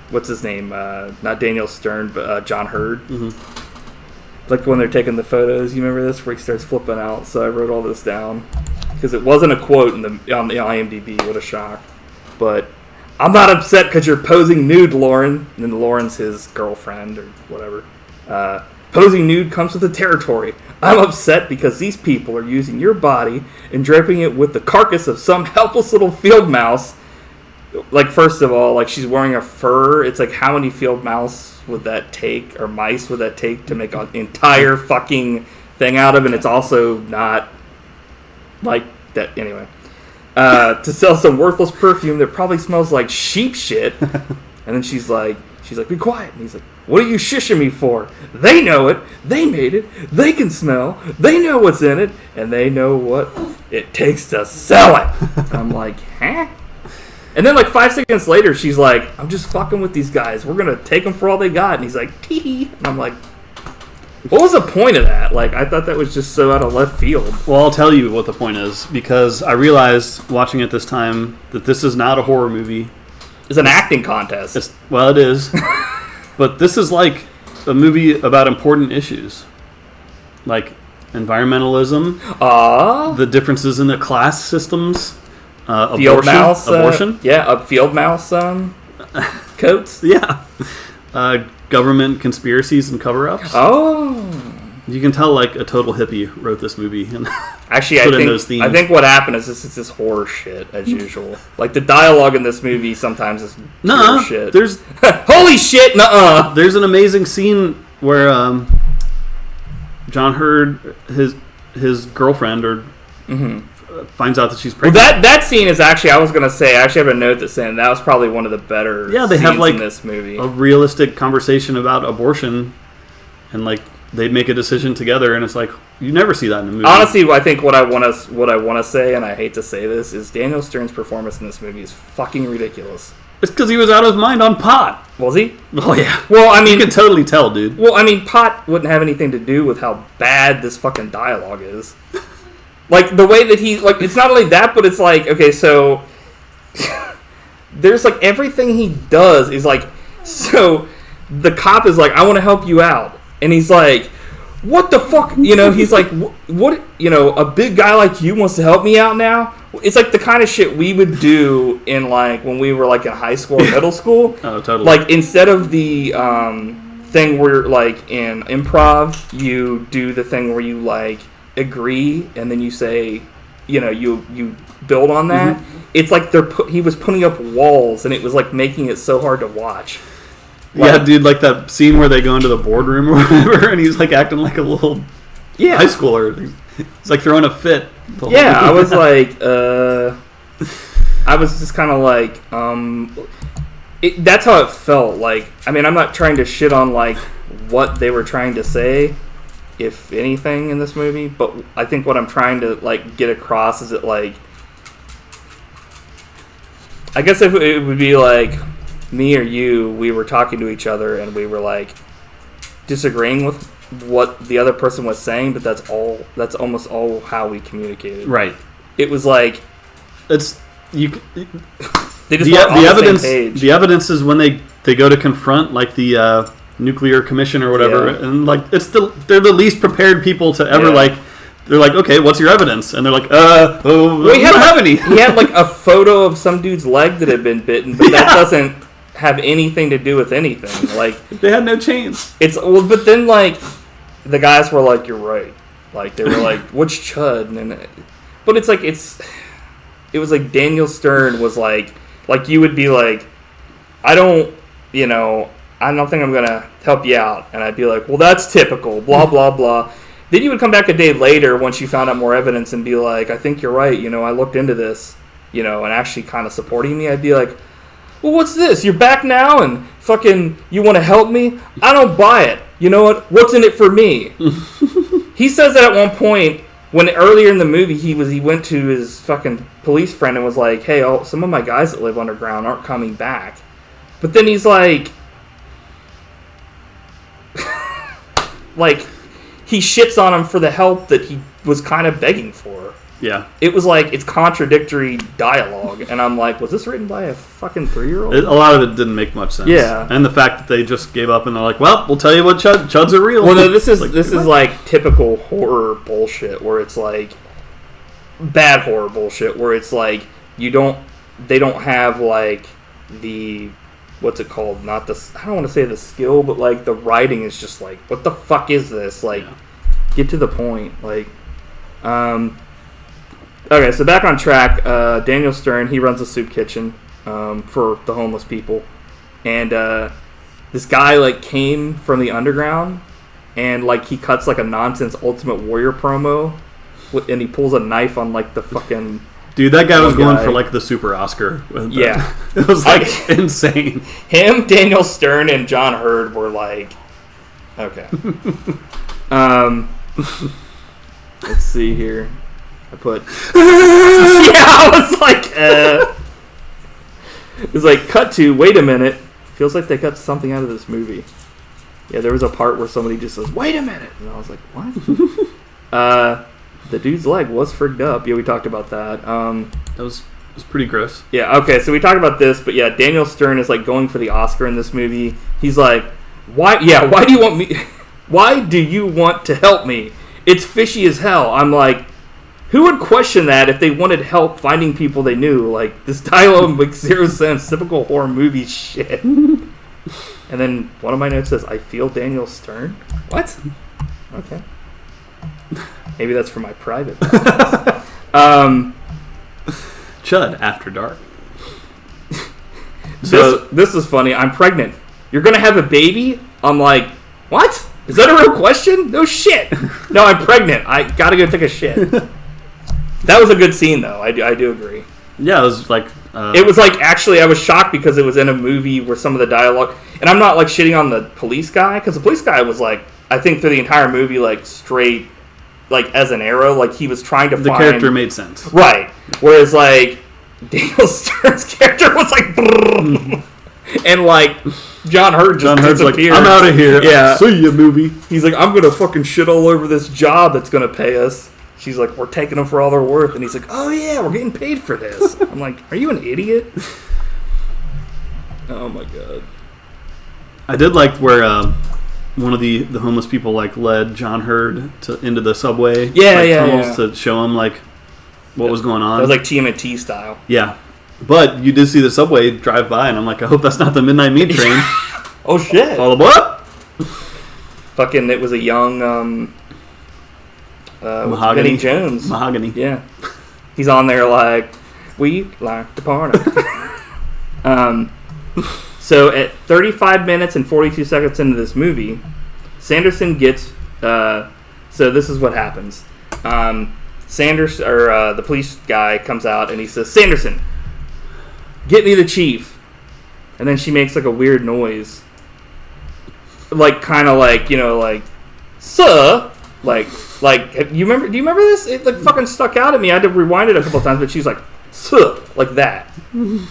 S2: what's his name? Not Daniel Stern, but John Hurd.
S1: Mm-hmm.
S2: Like when they're taking the photos. You remember this where he starts flipping out? So I wrote all this down because it wasn't a quote on the IMDb. What a shock! But I'm not upset because you're posing nude, Lauren. And then Lauren's his girlfriend or whatever. Posing nude comes with the territory. I'm upset because these people are using your body and draping it with the carcass of some helpless little field mouse. Like, first of all, like, she's wearing a fur. It's like, how many field mouse would that take, or mice would that take to make an entire fucking thing out of? And it's also not like that. Anyway. To sell some worthless perfume that probably smells like sheep shit. And then she's like, be quiet. And he's like, what are you shushing me for? They know it. They made it. They can smell. They know what's in it. And they know what it takes to sell it. And I'm like, huh? And then like 5 seconds later, she's like, I'm just fucking with these guys. We're going to take them for all they got. And he's like, tee. And I'm like, what was the point of that? Like, I thought that was just so out of left field.
S1: Well, I'll tell you what the point is, because I realized watching it this time that this is not a horror movie.
S2: It's an acting contest.
S1: It is. But this is like a movie about important issues. Like environmentalism, the differences in the class systems, abortion.
S2: Yeah, field mouse coats.
S1: Yeah. Government conspiracies and cover-ups.
S2: Oh.
S1: You can tell like a total hippie wrote this movie. And
S2: actually, I think what happened is this is just horror shit as usual. Like the dialogue in this movie sometimes is pure shit.
S1: There's
S2: holy shit, nuh-uh.
S1: There's an amazing scene where John Hurd, his girlfriend, or finds out that she's pregnant.
S2: Well, that scene is actually, I was gonna say, I actually have a note that's saying that was probably one of the better.
S1: Yeah, they have like
S2: in this movie
S1: a realistic conversation about abortion, and like they make a decision together, and it's like you never see that in a movie.
S2: Honestly, I think what I want to say, and I hate to say this, is Daniel Stern's performance in this movie is fucking ridiculous.
S1: It's because he was out of his mind on pot.
S2: Was he?
S1: Oh yeah.
S2: Well, I mean,
S1: you can totally tell, dude.
S2: Well, I mean, pot wouldn't have anything to do with how bad this fucking dialogue is. Like the way that he, like, it's not only that, but it's like, okay, so there's like everything he does is like, so the cop is like, I want to help you out. And he's like, what the fuck? You know, he's like, what? You know, a big guy like you wants to help me out now? It's like the kind of shit we would do in like when we were like in high school or middle school.
S1: Oh, totally.
S2: Like instead of the thing where like in improv, you do the thing where you like agree and then you say, you know, you build on that. Mm-hmm. It's like he was putting up walls and it was like making it so hard to watch.
S1: Like, yeah, dude, like that scene where they go into the boardroom or whatever, and he's like acting like a little high schooler. He's like throwing a fit.
S2: Yeah, I was like, I was just kind of like, that's how it felt. Like, I mean, I'm not trying to shit on like what they were trying to say, if anything, in this movie, but I think what I'm trying to like get across is that like, I guess if it would be like me or you, we were talking to each other and we were like disagreeing with what the other person was saying, but that's almost all how we communicated.
S1: Right.
S2: It was like
S1: they just
S2: the
S1: evidence.
S2: Same page.
S1: The evidence is when they go to confront like the nuclear commission or whatever, and like they're the least prepared people to ever like. They're like, okay, what's your evidence? And they're like, we don't have any.
S2: He had like a photo of some dude's leg that had been bitten, but that doesn't have anything to do with anything. Like
S1: they had no chains.
S2: But then like the guys were like, you're right. Like they were like, what's CHUD? But it's like it was like Daniel Stern was like you would be like, I don't think I'm gonna help you out, and I'd be like, well, that's typical, blah blah blah. Then you would come back a day later once you found out more evidence and be like, I think you're right, I looked into this, and actually kind of supporting me. I'd be like, well, what's this? You're back now and fucking you want to help me? I don't buy it. You know what? What's in it for me? He says that at one point when earlier in the movie he went to his fucking police friend and was like, hey, some of my guys that live underground aren't coming back. But then he's like, he shits on him for the help that he was kind of begging for.
S1: Yeah.
S2: It was like, it's contradictory dialogue, and I'm like, was this written by a fucking 3-year-old?
S1: A lot of it didn't make much sense.
S2: Yeah.
S1: And the fact that they just gave up and they're like, well, we'll tell you what chuds are real.
S2: Well, no, this is like typical horror bullshit where it's like bad horror bullshit where it's like they don't have like the what's it called? Not the I don't want to say the skill, but like the writing is just like, what the fuck is this? Like, get to the point. Like, okay, so back on track. Daniel Stern, he runs a soup kitchen for the homeless people, and this guy like came from the underground, and like he cuts like a nonsense Ultimate Warrior promo, and he pulls a knife on like the fucking
S1: dude. That guy was going for like the Super Oscar.
S2: Yeah,
S1: it was like insane.
S2: Him, Daniel Stern, and John Hurd were like, okay. Let's see here. I put. Yeah, I was like, It was like, cut to, wait a minute. Feels like they cut something out of this movie. Yeah, there was a part where somebody just says, wait a minute. And I was like, what? The dude's leg was frigged up. Yeah, we talked about that.
S1: That was pretty gross.
S2: Yeah, okay, so we talked about this, but yeah, Daniel Stern is like going for the Oscar in this movie. He's like, why do you want me? Why do you want to help me? It's fishy as hell. I'm like, who would question that if they wanted help finding people they knew? Like, this dialogue makes zero sense. Typical horror movie shit. And then one of my notes says, I feel Daniel Stern? What? Okay. Maybe that's for my private.
S1: CHUD After Dark.
S2: So this is funny. I'm pregnant. You're going to have a baby? I'm like, what? Is that a real question? No shit. No, I'm pregnant. I got to go take a shit. That was a good scene, though. I do agree.
S1: Yeah, it was like...
S2: it was like, actually, I was shocked because it was in a movie where some of the dialogue... And I'm not, like, shitting on the police guy, because the police guy was, like, I think through the entire movie, like, straight, like, as an arrow. Like, he was trying to find...
S1: The character made sense.
S2: Right. Whereas, like, Daniel Stern's character was like... and, like, John Hurd just disappeared.
S1: Like, I'm out of here.
S2: Yeah.
S1: See you, movie.
S2: He's like, I'm going to fucking shit all over this job that's going to pay us. She's like, we're taking them for all they're worth. And he's like, oh, yeah, we're getting paid for this. I'm like, are you an idiot? Oh, my God.
S1: I did like where one of the homeless people like led John Hurd into the subway tunnels to show him like what was going on.
S2: It was like TMNT style.
S1: Yeah. But you did see the subway drive by, and I'm like, I hope that's not the midnight meat train.
S2: Oh, shit.
S1: Follow up.
S2: Fucking, it was a young...
S1: Mahogany.
S2: Vinnie Jones.
S1: Mahogany.
S2: Yeah. He's on there like, we like to party. So at 35 minutes and 42 seconds into this movie, Sanderson gets... so this is what happens. The police guy comes out and he says, Sanderson, get me the chief. And then she makes like a weird noise. Like, kind of like, like, sir... Like, do you remember this? It like fucking stuck out at me. I had to rewind it a couple of times, but she's like, "Suh," like that, and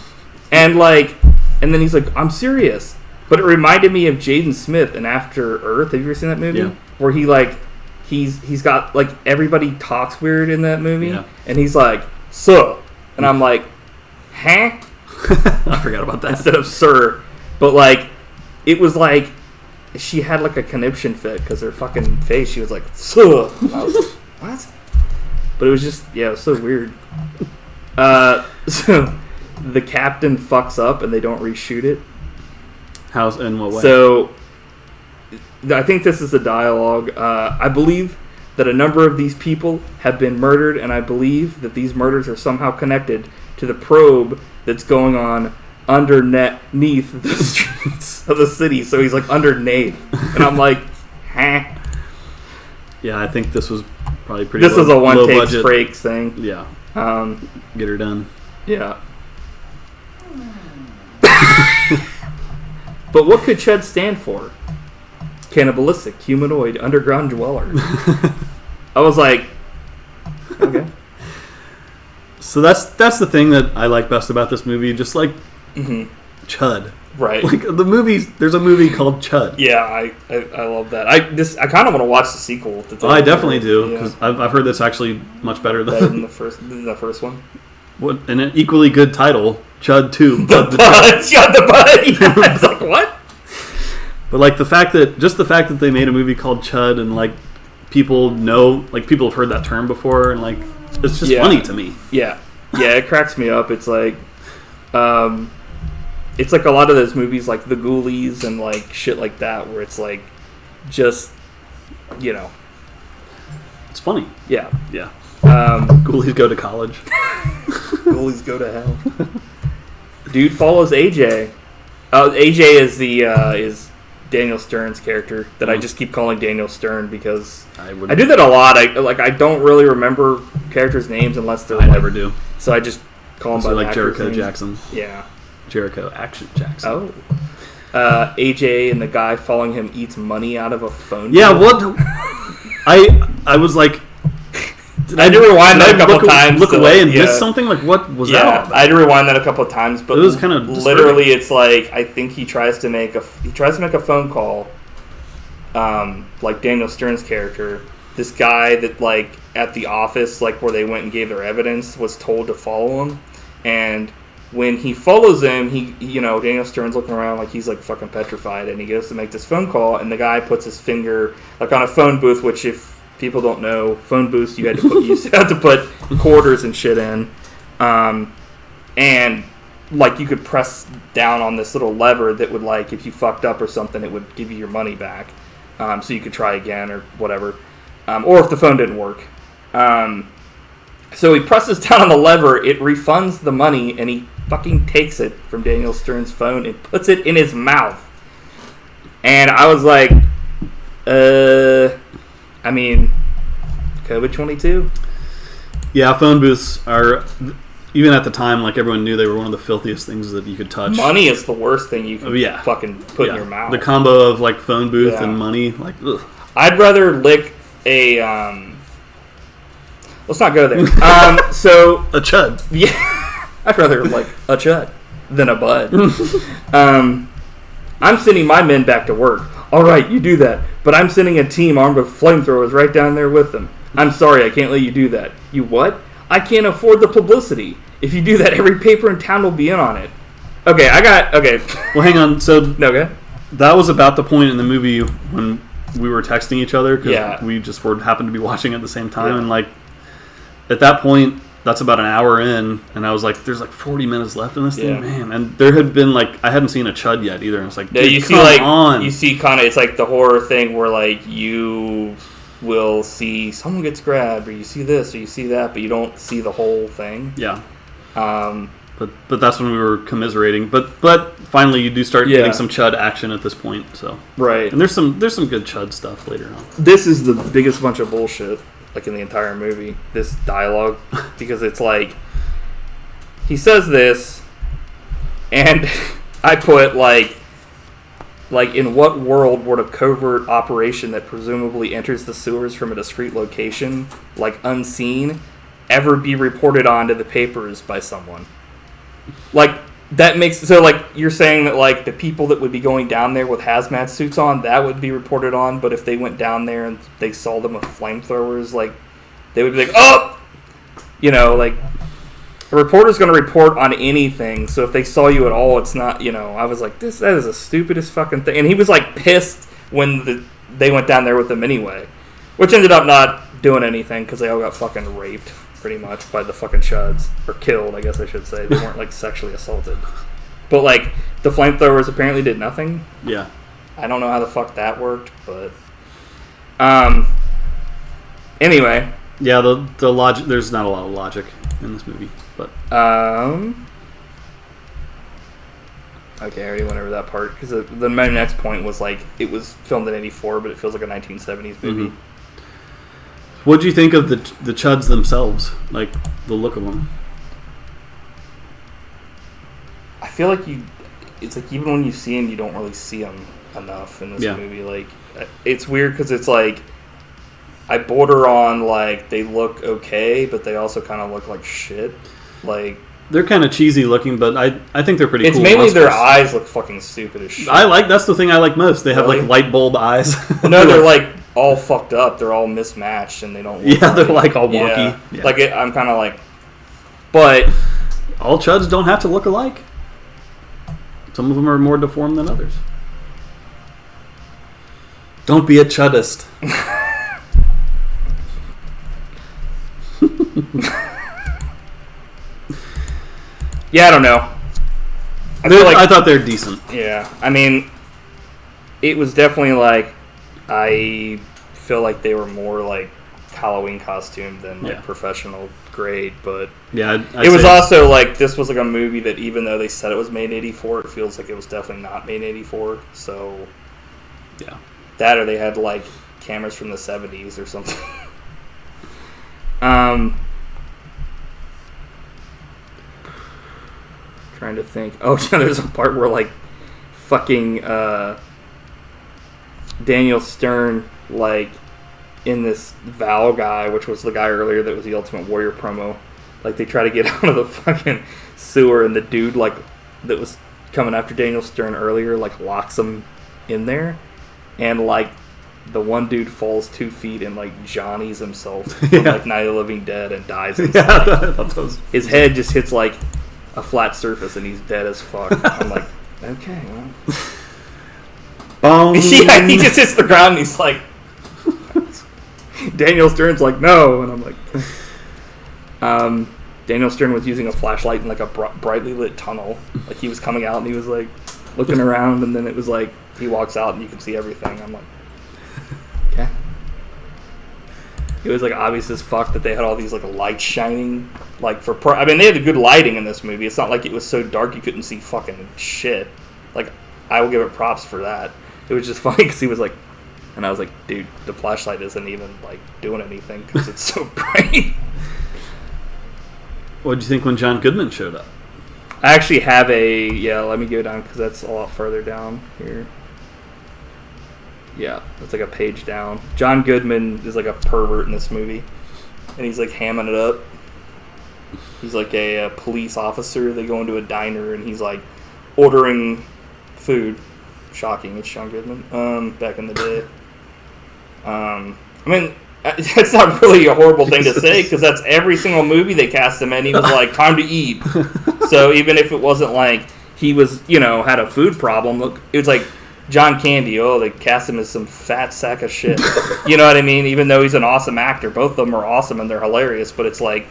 S2: then he's like, "I'm serious," but it reminded me of Jaden Smith in After Earth. Have you ever seen that movie?
S1: Yeah.
S2: Where he like, he's got like everybody talks weird in that movie, and he's like, "Suh," and I'm like, "Huh?"
S1: I forgot about that
S2: instead of "sir," but like, it was like. She had like a conniption fit because her fucking face. She was like, "Suh." And I was like, what? But it was just, it was so weird. So the captain fucks up and they don't reshoot it.
S1: How? In what way?
S2: So I think this is the dialogue. I believe that a number of these people have been murdered, and I believe that these murders are somehow connected to the probe that's going on underneath the streets of the city. So he's like underneath, and I'm like, huh?
S1: Yeah, I think this was probably pretty.
S2: This was a one-take Frakes thing.
S1: Yeah. Get her done.
S2: Yeah. But what could CHUD stand for? Cannibalistic, humanoid, underground dweller. I was like, okay.
S1: So that's the thing that I like best about this movie. Just like CHUD,
S2: Right.
S1: Like the movies, there's a movie called CHUD.
S2: Yeah, I love that. I kind of want to watch the sequel.
S1: I definitely do because I've heard that's actually much better
S2: than the first one.
S1: What an equally good title, CHUD 2.
S2: The Bud, the Bud. Yeah, it's like what?
S1: But like the fact that they made a movie called CHUD and like people know, like people have heard that term before, and like it's just funny to me.
S2: Yeah, it cracks me up. It's like, it's like a lot of those movies like The Ghoulies and like shit like that, where it's like, just,
S1: it's funny.
S2: Yeah.
S1: Ghoulies go to college.
S2: Ghoulies go to hell. Dude follows AJ. AJ is Daniel Stern's character that I just keep calling Daniel Stern because I do that a lot. I don't really remember characters' names unless they're.
S1: I never do.
S2: So I just call them by
S1: like Jericho
S2: names.
S1: Jackson.
S2: Yeah. Jericho
S1: Action Jackson.
S2: Oh. AJ and the guy following him eats money out of a phone.
S1: Yeah. What? I was like.
S2: I had to rewind that a couple times.
S1: Look away and miss something? Like, what was that all about?
S2: I had to rewind that a couple of times, but
S1: it was kind of
S2: literally, it's like, I think he tries to make a phone call, like Daniel Stern's character. This guy that, like, at the office, like, where they went and gave their evidence, was told to follow him. And when he follows him, Daniel Stern's looking around like he's, like, fucking petrified, and he goes to make this phone call, and the guy puts his finger, like, on a phone booth, which if people don't know, phone booths you used to have to put quarters and shit in, and like you could press down on this little lever that would, like, if you fucked up or something, it would give you your money back, so you could try again or whatever, or if the phone didn't work. So he presses down on the lever, it refunds the money, and he fucking takes it from Daniel Stern's phone and puts it in his mouth. And I was like, I mean, COVID-22?
S1: Yeah, phone booths are, even at the time, like, everyone knew they were one of the filthiest things that you could touch.
S2: Money is the worst thing you can fucking put in your mouth.
S1: The combo of, like, phone booth and money, like, ugh.
S2: I'd rather lick a, let's not go there. So...
S1: A CHUD.
S2: Yeah. I'd rather lick a CHUD than a Bud. I'm sending my men back to work. All right, you do that. But I'm sending a team armed with flamethrowers right down there with them. I'm sorry, I can't let you do that. You what? I can't afford the publicity. If you do that, every paper in town will be in on it. Okay.
S1: Well, hang on. So
S2: okay.
S1: That was about the point in the movie when we were texting each other because we just happened to be watching at the same time. And, like, at that point, that's about an hour in, and I was like, there's, like, 40 minutes left in this thing, man. And there had been, like, I hadn't seen a CHUD yet either. And it's like,
S2: you see, like, you see kind of, it's like the horror thing where, like, you will see someone gets grabbed, or you see this, or you see that, but you don't see the whole thing.
S1: Yeah. But that's when we were commiserating. But finally, you do start getting some CHUD action at this point. So
S2: right,
S1: and there's some good CHUD stuff later on.
S2: This is the biggest bunch of bullshit, like, in the entire movie. This dialogue, because it's like he says this, and I put like in what world would a covert operation that presumably enters the sewers from a discrete location, like unseen, ever be reported on to the papers by someone? Like, that makes... So, like, you're saying that, like, the people that would be going down there with hazmat suits on, that would be reported on, but if they went down there and they saw them with flamethrowers, like, they would be like, oh! Like, a reporter's going to report on anything, so if they saw you at all, it's not, I was like, that is the stupidest fucking thing. And he was, like, pissed when they went down there with them anyway, which ended up not doing anything, because they all got fucking raped, pretty much, by the fucking CHUDs. Or killed, I guess I should say. They weren't, like, sexually assaulted. But, like, the flamethrowers apparently did nothing.
S1: Yeah.
S2: I don't know how the fuck that worked, but... Anyway.
S1: Yeah, the logic... There's not a lot of logic in this movie, but... Okay, I already went over that part, because my next point was, like, it was filmed in 84, but it feels like a 1970s movie. Mm-hmm. What do you think of the CHUDs themselves? Like, the look of them?
S2: I feel like it's like even when you see them, you don't really see them enough in this movie. Like, it's weird because it's like, I border on, like, they look okay, but they also kind of look like shit. Like,
S1: They're kind of cheesy looking, but I think they're pretty
S2: It's
S1: cool.
S2: mainly
S1: monsters.
S2: their eyes look fucking stupid as shit.
S1: That's the thing I like most. They have
S2: Really?
S1: like light bulb eyes.
S2: No, they're like all fucked up. They're all mismatched and they don't look
S1: Yeah, they're
S2: right.
S1: like all wonky.
S2: Yeah.
S1: Yeah.
S2: Like, I'm kind of like... But...
S1: All chuds don't have to look alike. Some of them are more deformed than others. Don't be a chudist.
S2: Yeah, I don't know.
S1: I thought they were decent.
S2: Yeah, I mean, it was definitely like, I feel like they were more like Halloween costume than like professional grade, but
S1: yeah,
S2: it was also like, this was like a movie that even though they said it was made in '84, it feels like it was definitely not made in '84. So
S1: yeah,
S2: that or they had like cameras from the '70s or something. Trying to think. Oh, yeah, there's a part where like fucking Daniel Stern, like in this Val guy, which was the guy earlier that was the Ultimate Warrior promo, like they try to get out of the fucking sewer, and the dude like that was coming after Daniel Stern earlier like locks him in there, and like the one dude falls 2 feet and like Johnny's himself from like Night of the Living Dead and dies. His head just hits like a flat surface and he's dead as fuck. I'm like, okay, well. Yeah, he just hits the ground and he's like, Daniel Stern's like, no, and I'm like, Daniel Stern was using a flashlight in like a brightly lit tunnel. Like he was coming out and he was like looking around, and then it was like he walks out and you can see everything. I'm like, okay. It was like obvious as fuck that they had all these like lights shining, like I mean, they had good lighting in this movie. It's not like it was so dark you couldn't see fucking shit. Like, I will give it props for that. It was just funny because he was like, and I was like, dude, the flashlight isn't even like doing anything because it's so bright.
S1: What did you think when John Goodman showed up?
S2: I actually have let me go down because that's a lot further down here. Yeah, it's like a page down. John Goodman is like a pervert in this movie, and he's like hamming it up. He's like a police officer. They go into a diner, and he's like ordering food. Shocking, it's John Goodman. Back in the day. I mean, that's not really a horrible thing to say, because that's every single movie they cast him in. He was like, time to eat. So even if it wasn't like he was, had a food problem, look, it was like John Candy. Oh, they cast him as some fat sack of shit. You know what I mean? Even though he's an awesome actor, both of them are awesome and they're hilarious, but it's like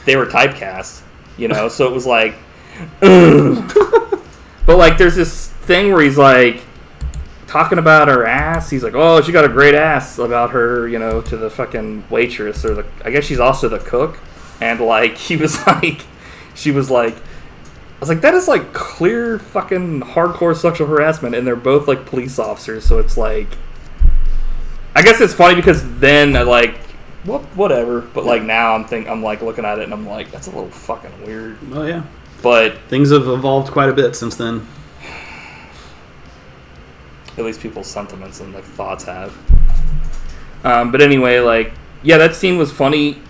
S2: they were typecast, so it was like, but like there's this thing where he's like talking about her ass. He's like, oh, she got a great ass, about her, to the fucking waitress, or I guess she's also the cook. And like she was like, I was like, that is like clear fucking hardcore sexual harassment, and they're both like police officers, so it's like, I guess it's funny because then I like, well, whatever, but like now I'm like looking at it and I'm like, that's a little fucking weird.
S1: Oh yeah,
S2: but
S1: things have evolved quite a bit since then.
S2: At least people's sentiments and like thoughts have. But anyway, like, yeah, that scene was funny.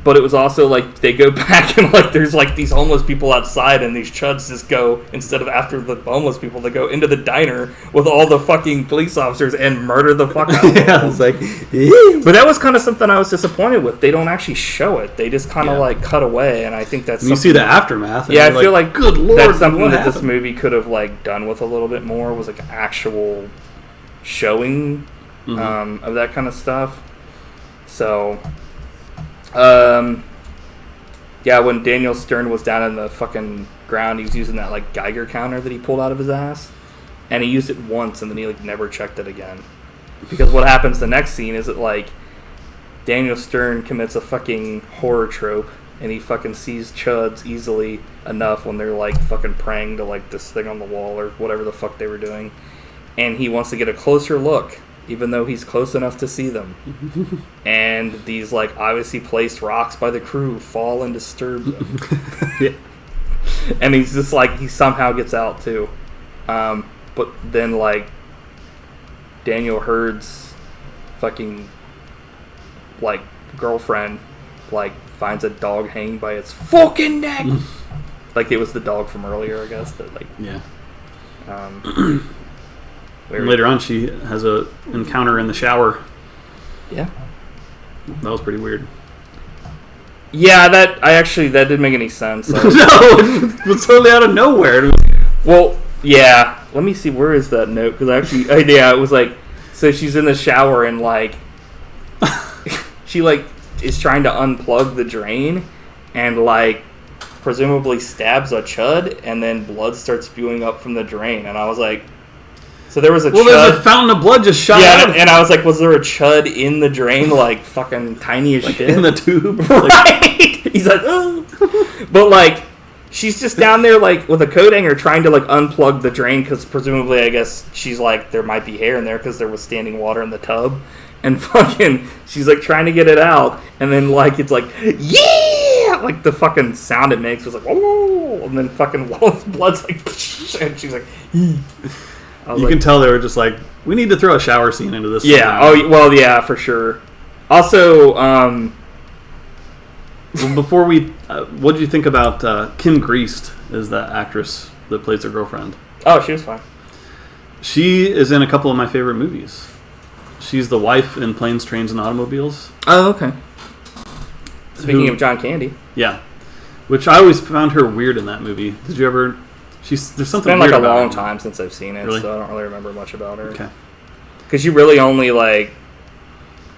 S2: But it was also like they go back and like there's like these homeless people outside, and these chuds just go, instead of after the homeless people, they go into the diner with all the fucking police officers and murder the fuck out of them.
S1: Yeah, I was like,
S2: but that was kind of something I was disappointed with. They don't actually show it. They just kind of like cut away, and I think that's
S1: you see the aftermath. And
S2: yeah, I feel like
S1: good lord,
S2: that's something
S1: what
S2: that
S1: happened?
S2: This movie could have like done with a little bit more, was like actual showing of that kind of stuff. So. Yeah, when Daniel Stern was down in the fucking ground, he was using that like Geiger counter that he pulled out of his ass, and he used it once, and then he like never checked it again. Because what happens the next scene is that like Daniel Stern commits a fucking horror trope, and he fucking sees chuds easily enough when they're like fucking praying to like this thing on the wall or whatever the fuck they were doing, and he wants to get a closer look, even though he's close enough to see them. And these, like, obviously placed rocks by the crew fall and disturb them.
S1: Yeah.
S2: And he's just, like, he somehow gets out, too. But then, like, Daniel Hurd's fucking, like, girlfriend, like, finds a dog hanging by its fucking neck. Like, it was the dog from earlier, I guess. That, like,
S1: Yeah.
S2: Where
S1: Later on, she has a encounter in the shower.
S2: Yeah.
S1: That was pretty weird.
S2: Yeah, that didn't make any sense.
S1: No, it was totally out of nowhere.
S2: Well, yeah. Let me see. Where is that note? Because it was like, so she's in the shower and like, she like is trying to unplug the drain, and like, presumably stabs a CHUD, and then blood starts spewing up from the drain. And I was like, so there was a CHUD.
S1: There's a fountain of blood just shot out.
S2: And I was like, was there a CHUD in the drain, like fucking tiny as shit
S1: in the tube?
S2: Right? He's like, oh. But like, she's just down there like with a coat hanger trying to like unplug the drain because presumably, I guess she's like, there might be hair in there because there was standing water in the tub, and fucking she's like trying to get it out, and then like it's like, yeah, like the fucking sound it makes was like, oh, and then fucking blood's like, and she's like, you
S1: can tell they were just like, we need to throw a shower scene into this.
S2: Yeah. Oh, well, yeah, for sure. Also,
S1: well, before we, what did you think about Kim Greist as that actress that plays her girlfriend?
S2: Oh, she was fine.
S1: She is in a couple of my favorite movies. She's the wife in Planes, Trains, and Automobiles.
S2: Oh, okay. Speaking of John Candy.
S1: Yeah. Which I always found her weird in that movie. Did you ever... there's something
S2: weird about her. It's been like a long time since I've seen it,
S1: really?
S2: So I don't really remember much about her.
S1: Okay.
S2: Because you really only, like,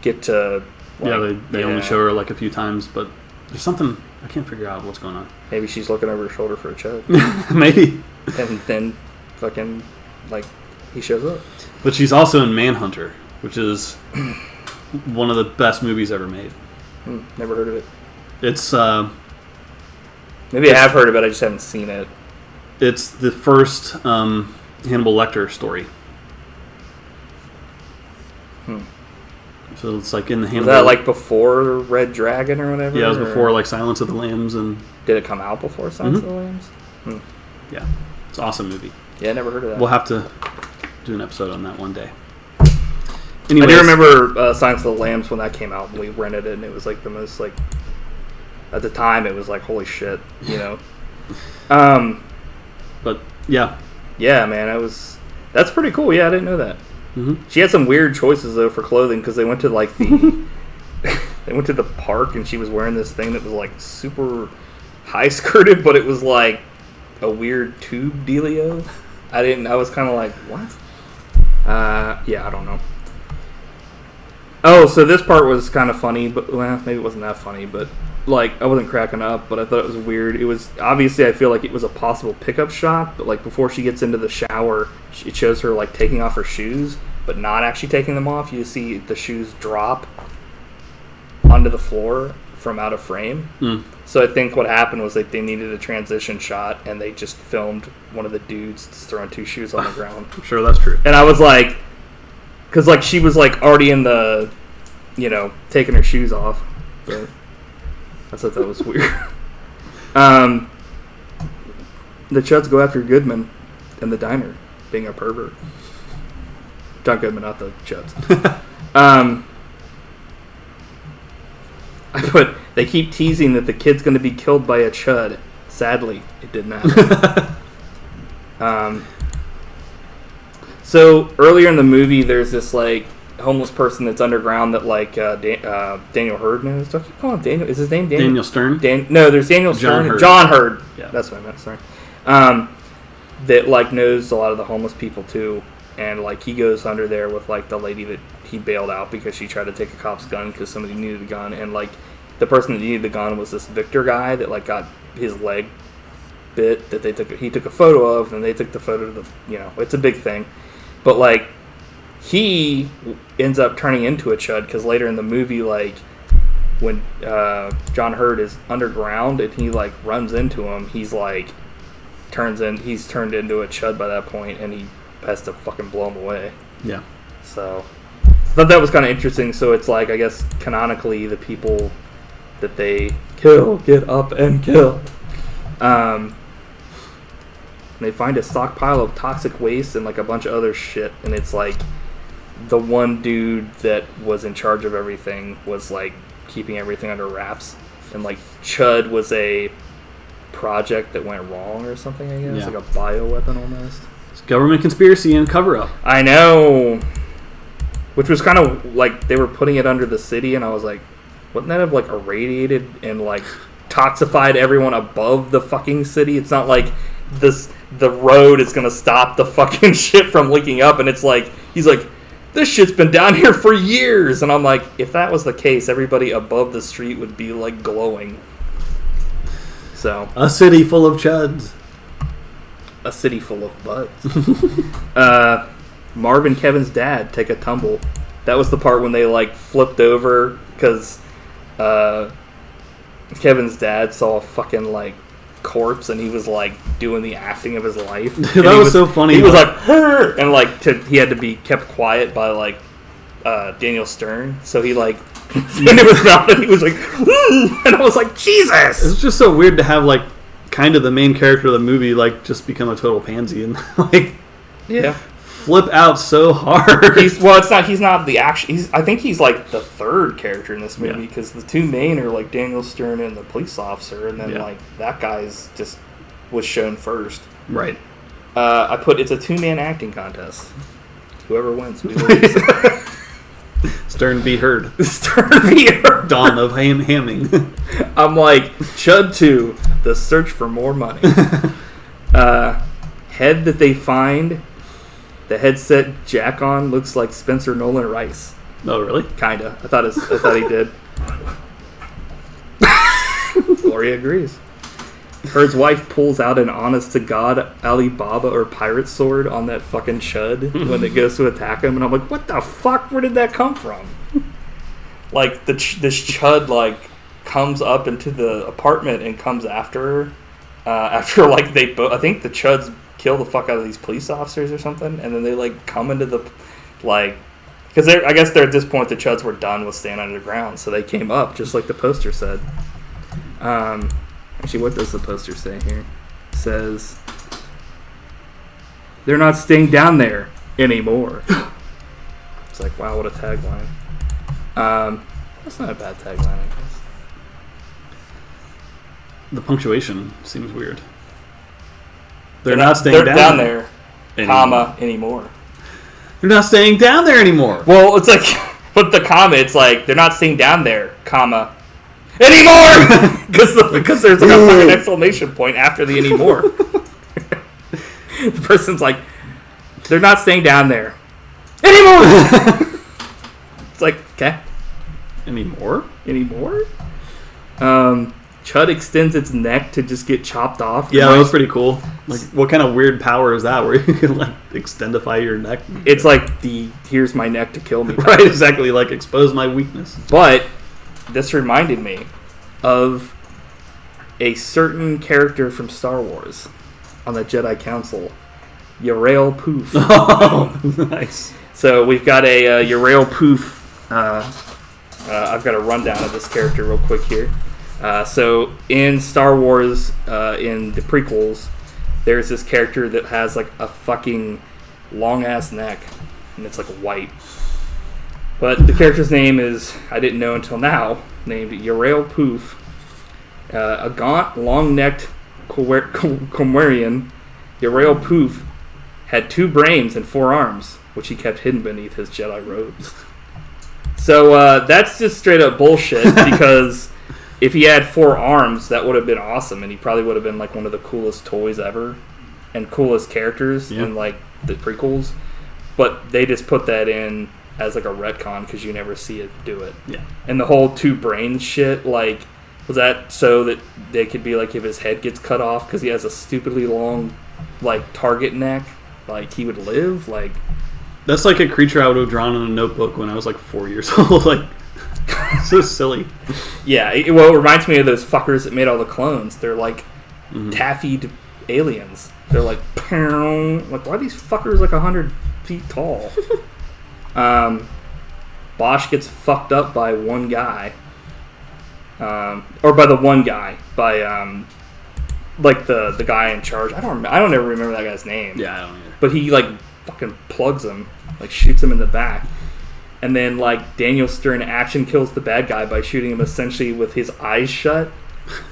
S2: get to... Like,
S1: yeah, they only show her, like, a few times, but there's something... I can't figure out what's going on.
S2: Maybe she's looking over her shoulder for a CHUD.
S1: Maybe.
S2: And then fucking, like, he shows up.
S1: But she's also in Manhunter, which is one of the best movies ever made.
S2: Never heard of it.
S1: It's...
S2: Maybe I have heard of it, I just haven't seen it.
S1: It's the first Hannibal Lecter story. So it's like in the Hannibal...
S2: Was that like before Red Dragon or whatever?
S1: Yeah, it was before like Silence of the Lambs and...
S2: Did it come out before Silence of the Lambs?
S1: Yeah. It's an awesome movie.
S2: Yeah, I never heard of that.
S1: We'll have to do an episode on that one day.
S2: Anyways, I do remember Silence of the Lambs when that came out, and we rented it, and it was like the most like... At the time, it was like, holy shit, you know?
S1: But, yeah.
S2: Yeah, man, that's pretty cool. Yeah, I didn't know that. Mm-hmm. She had some weird choices, though, for clothing, because they went to, like, they went to the park, and she was wearing this thing that was, like, super high-skirted, but it was, like, a weird tube dealio. I was kind of like, what? Yeah, I don't know. Oh, so this part was kind of funny, but, well, maybe it wasn't that funny, but... Like, I wasn't cracking up, but I thought it was weird. It was, obviously, I feel like it was a possible pickup shot, but, like, before she gets into the shower, it shows her, like, taking off her shoes, but not actually taking them off. You see the shoes drop onto the floor from out of frame. So I think what happened was, like, they needed a transition shot, and they just filmed one of the dudes just throwing two shoes on the ground.
S1: I'm sure that's true.
S2: And I was like, because, like, she was, like, already in the, you know, taking her shoes off, but... I thought that was weird. The CHUDs go after Goodman in the diner, being a pervert. John Goodman, not the CHUDs. I put, they keep teasing that the kid's going to be killed by a CHUD. Sadly, it didn't happen. So, earlier in the movie, there's this, like, homeless person that's underground that like Daniel Hurd knows. Do I keep calling him Daniel? Is his name Daniel?
S1: Daniel Stern?
S2: No, there's Daniel Stern.
S1: Hurd.
S2: John Hurd.
S1: Yeah.
S2: That's what I meant, sorry. That like knows a lot of the homeless people too. And like he goes under there with like the lady that he bailed out because she tried to take a cop's gun because somebody needed a gun. And like the person that needed the gun was this Victor guy that like got his leg bit that he took a photo of, and they took the photo to the, you know, it's a big thing. But like he ends up turning into a CHUD because later in the movie, like when John Hurd is underground and he like runs into him, he's like he's turned into a CHUD by that point, and he has to fucking blow him away.
S1: Yeah.
S2: So I thought that was kind of interesting. So it's like, I guess canonically the people that they kill get up and kill. They find a stockpile of toxic waste and like a bunch of other shit, and it's like the one dude that was in charge of everything was like keeping everything under wraps, and like CHUD was a project that went wrong or something, I guess.
S1: Yeah.
S2: Like a bioweapon almost.
S1: It's government conspiracy and cover-up.
S2: I know. Which was kind of like they were putting it under the city, and I was like, wouldn't that have like irradiated and like toxified everyone above the fucking city? It's not like the road is going to stop the fucking shit from leaking up, and it's like, he's like, this shit's been down here for years. And I'm like, if that was the case, everybody above the street would be like glowing. So
S1: A city full of chuds.
S2: a city full of buds. Marv and Kevin's dad take a tumble. That was the part when they like flipped over because Kevin's dad saw a fucking like corpse, and he was like doing the acting of his life.
S1: That was so funny.
S2: He was like, "Hur!" And like he had to be kept quiet by like Daniel Stern, so he like into his mouth, and he was like, and I was like, Jesus!
S1: It's just so weird to have like kind of the main character of the movie like just become a total pansy and like
S2: Yeah.
S1: flip out so hard.
S2: He's not the action. I think he's like the third character in this movie because the two main are like Daniel Stern and the police officer, and then like that guy's just was shown first.
S1: Right.
S2: I put it's a 2-man acting contest. Whoever wins, we lose.
S1: Stern v. Heard.
S2: Stern v. Heard.
S1: Dawn of Hamming.
S2: I'm like, CHUD 2, the search for more money. Head that they find. The headset Jack on looks like Spencer Nolan Rice.
S1: Oh, really?
S2: Kinda. I thought he did. Gloria agrees. Heard's wife pulls out an honest-to-God Alibaba or pirate sword on that fucking CHUD when it goes to attack him, and I'm like, what the fuck? Where did that come from? Like, this CHUD, like, comes up into the apartment and comes after her. After, like, I think the CHUDs kill the fuck out of these police officers or something, and then they, like, come into the, like... Because I guess they're at this point, the CHUDs were done with staying underground, so they came up, just like the poster said. Actually, what does the poster say here? It says, they're not staying down there anymore. It's like, wow, what a tagline. That's not a bad tagline, I guess.
S1: The punctuation seems weird. They're not staying
S2: down there, comma, anymore.
S1: They're not staying down there anymore.
S2: Well, it's like, but the comma, it's like, they're not staying down there, comma, anymore! Because there's like a fucking exclamation point after the anymore. The person's like, they're not staying down there anymore! It's like, okay.
S1: Anymore?
S2: CHUD extends its neck to just get chopped off.
S1: Yeah, that was pretty cool. Like, what kind of weird power is that where you can, like, extendify your neck?
S2: It's like here's my neck to kill me.
S1: Right, exactly. Like, expose my weakness.
S2: But this reminded me of a certain character from Star Wars on the Jedi Council, Yarael Poof.
S1: Oh, nice.
S2: So we've got a Yarael Poof. I've got a rundown of this character real quick here. So in Star Wars, in the prequels, there's this character that has like a fucking long ass neck, and it's like white. But the character's name is, I didn't know until now, named Yarael Poof. A gaunt, long-necked Comorian, Yarael Poof had 2 brains and 4 arms, which he kept hidden beneath his Jedi robes. So that's just straight up bullshit, because if he had 4 arms, that would have been awesome, and he probably would have been like one of the coolest toys ever, and coolest characters in like the prequels. But they just put that in as like a retcon because you never see it do it.
S1: Yeah.
S2: And the whole 2 brains shit, like, was that so that they could be like, if his head gets cut off because he has a stupidly long, like, target neck, like, he would live? Like,
S1: that's like a creature I would have drawn in a notebook when I was like 4 years old. Like, so silly.
S2: Yeah, it reminds me of those fuckers that made all the clones. They're like taffied aliens. They're like, pow. Like, why are these fuckers like 100 feet tall? Bosch gets fucked up by one guy. Or by the one guy. By, like, the guy in charge. I don't ever remember that guy's name.
S1: Yeah, I don't either.
S2: But he, like, fucking plugs him. Like, shoots him in the back. And then, like, Daniel Stern action kills the bad guy by shooting him essentially with his eyes shut.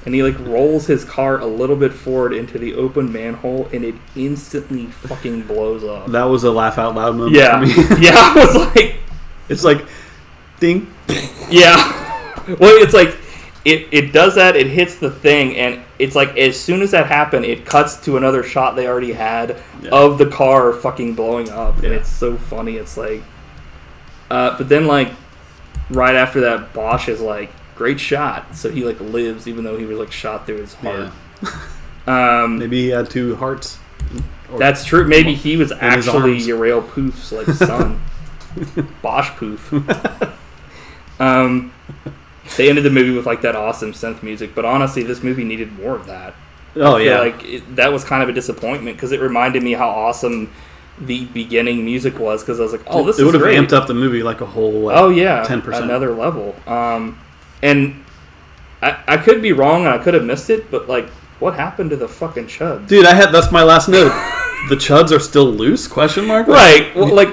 S2: and he like rolls his car a little bit forward into the open manhole, and it instantly fucking blows up.
S1: That was a laugh out loud moment
S2: Yeah,
S1: for me.
S2: yeah. I was like,
S1: It's like, ding.
S2: yeah. Well, it's like it does that. It hits the thing, and it's like as soon as that happened, it cuts to another shot they already had of the car fucking blowing up, and it's so funny. It's like, but then like right after that, Bosch is like, great shot. So he like lives even though he was like shot through his heart.
S1: Yeah. Maybe he had 2 hearts.
S2: That's true. Maybe he was actually
S1: arms.
S2: Uriel Poof's like son. Bosch Poof. They ended the movie with like that awesome synth music, but honestly, this movie needed more of that.
S1: Oh
S2: I feel
S1: yeah,
S2: like that was kind of a disappointment because it reminded me how awesome the beginning music was. Because I was like, oh, this
S1: it
S2: is
S1: would have
S2: great.
S1: amped up the movie like a whole. Like,
S2: Oh yeah,
S1: 10%.
S2: another level. And I could be wrong and I could have missed it, but like, what happened to the fucking CHUD?
S1: Dude, that's my last note. The CHUDs are still loose? Question mark.
S2: Right. Well, like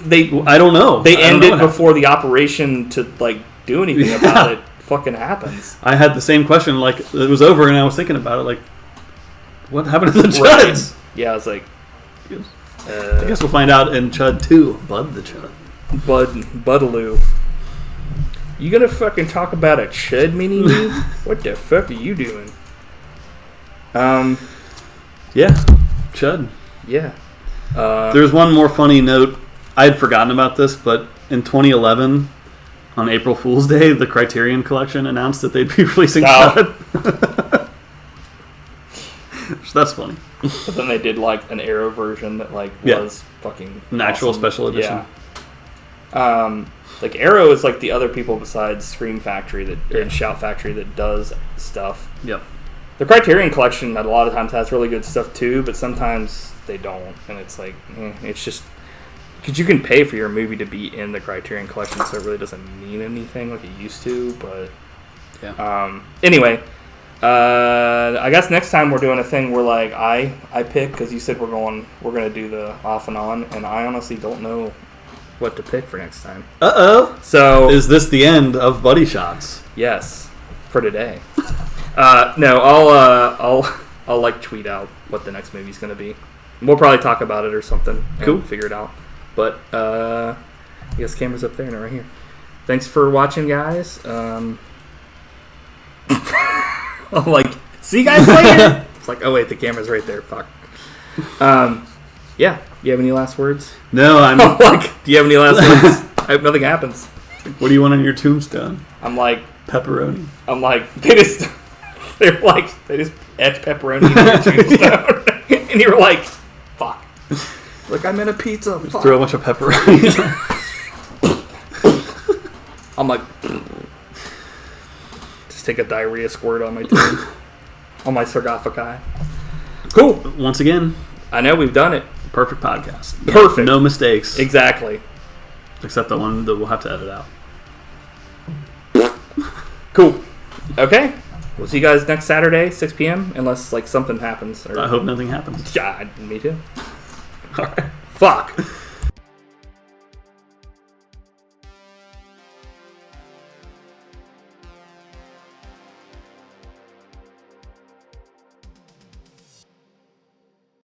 S2: they.
S1: I don't know.
S2: They
S1: I don't know
S2: ended
S1: what happened.
S2: before the operation to like do anything about it. Fucking happens.
S1: I had the same question. Like it was over, and I was thinking about it. Like, what happened to the CHUDs?
S2: Right. Yeah, I was like,
S1: I guess we'll find out in CHUD 2. Bud the CHUD.
S2: Budaloo. You gonna fucking talk about a CHUD mini me? What the fuck are you doing?
S1: Yeah, CHUD.
S2: Yeah.
S1: There's one more funny note. I had forgotten about this, but in 2011, on April Fool's Day, the Criterion Collection announced that they'd be releasing CHUD. So that's funny.
S2: But then they did like an Arrow version that like was fucking
S1: an actual
S2: awesome.
S1: special edition.
S2: Yeah. Like Arrow is like the other people besides Scream Factory and Shout Factory that does stuff.
S1: Yep.
S2: The Criterion Collection a lot of times has really good stuff too, but sometimes they don't, and it's like it's just because you can pay for your movie to be in the Criterion Collection, so it really doesn't mean anything like it used to. But
S1: yeah.
S2: Anyway, I guess next time we're doing a thing where like I pick because you said we're gonna do the off and on, and I honestly don't know what to pick for next time. So
S1: is this the end of Buddy Shots?
S2: Yes, for today. No, I'll like tweet out what the next movie's gonna be. We'll probably talk about it or something.
S1: Cool.
S2: Figure it out. But I guess camera's up there and right here. Thanks for watching, guys. I'm like, see you guys later. It's like, oh wait, the camera's right there. Fuck. Yeah. You have any last words?
S1: No, I'm
S2: like, do you have any last words? I hope nothing happens.
S1: What do you want on your tombstone?
S2: I'm like
S1: Pepperoni.
S2: I'm like they just etch pepperoni in your tombstone, and you're like, fuck. Like I'm in a pizza.
S1: Just throw a bunch of pepperoni.
S2: I'm like, just take a diarrhea squirt on my tomb, on my sarcophagi. Cool.
S1: Once again,
S2: I know we've done it.
S1: perfect podcast.
S2: Perfect.
S1: No mistakes.
S2: Exactly.
S1: Except the one that we'll have to edit out.
S2: Cool. Okay. We'll see you guys next Saturday, 6 p.m. Unless like something happens.
S1: I hope nothing happens.
S2: Yeah, me too.
S1: All right.
S2: Fuck.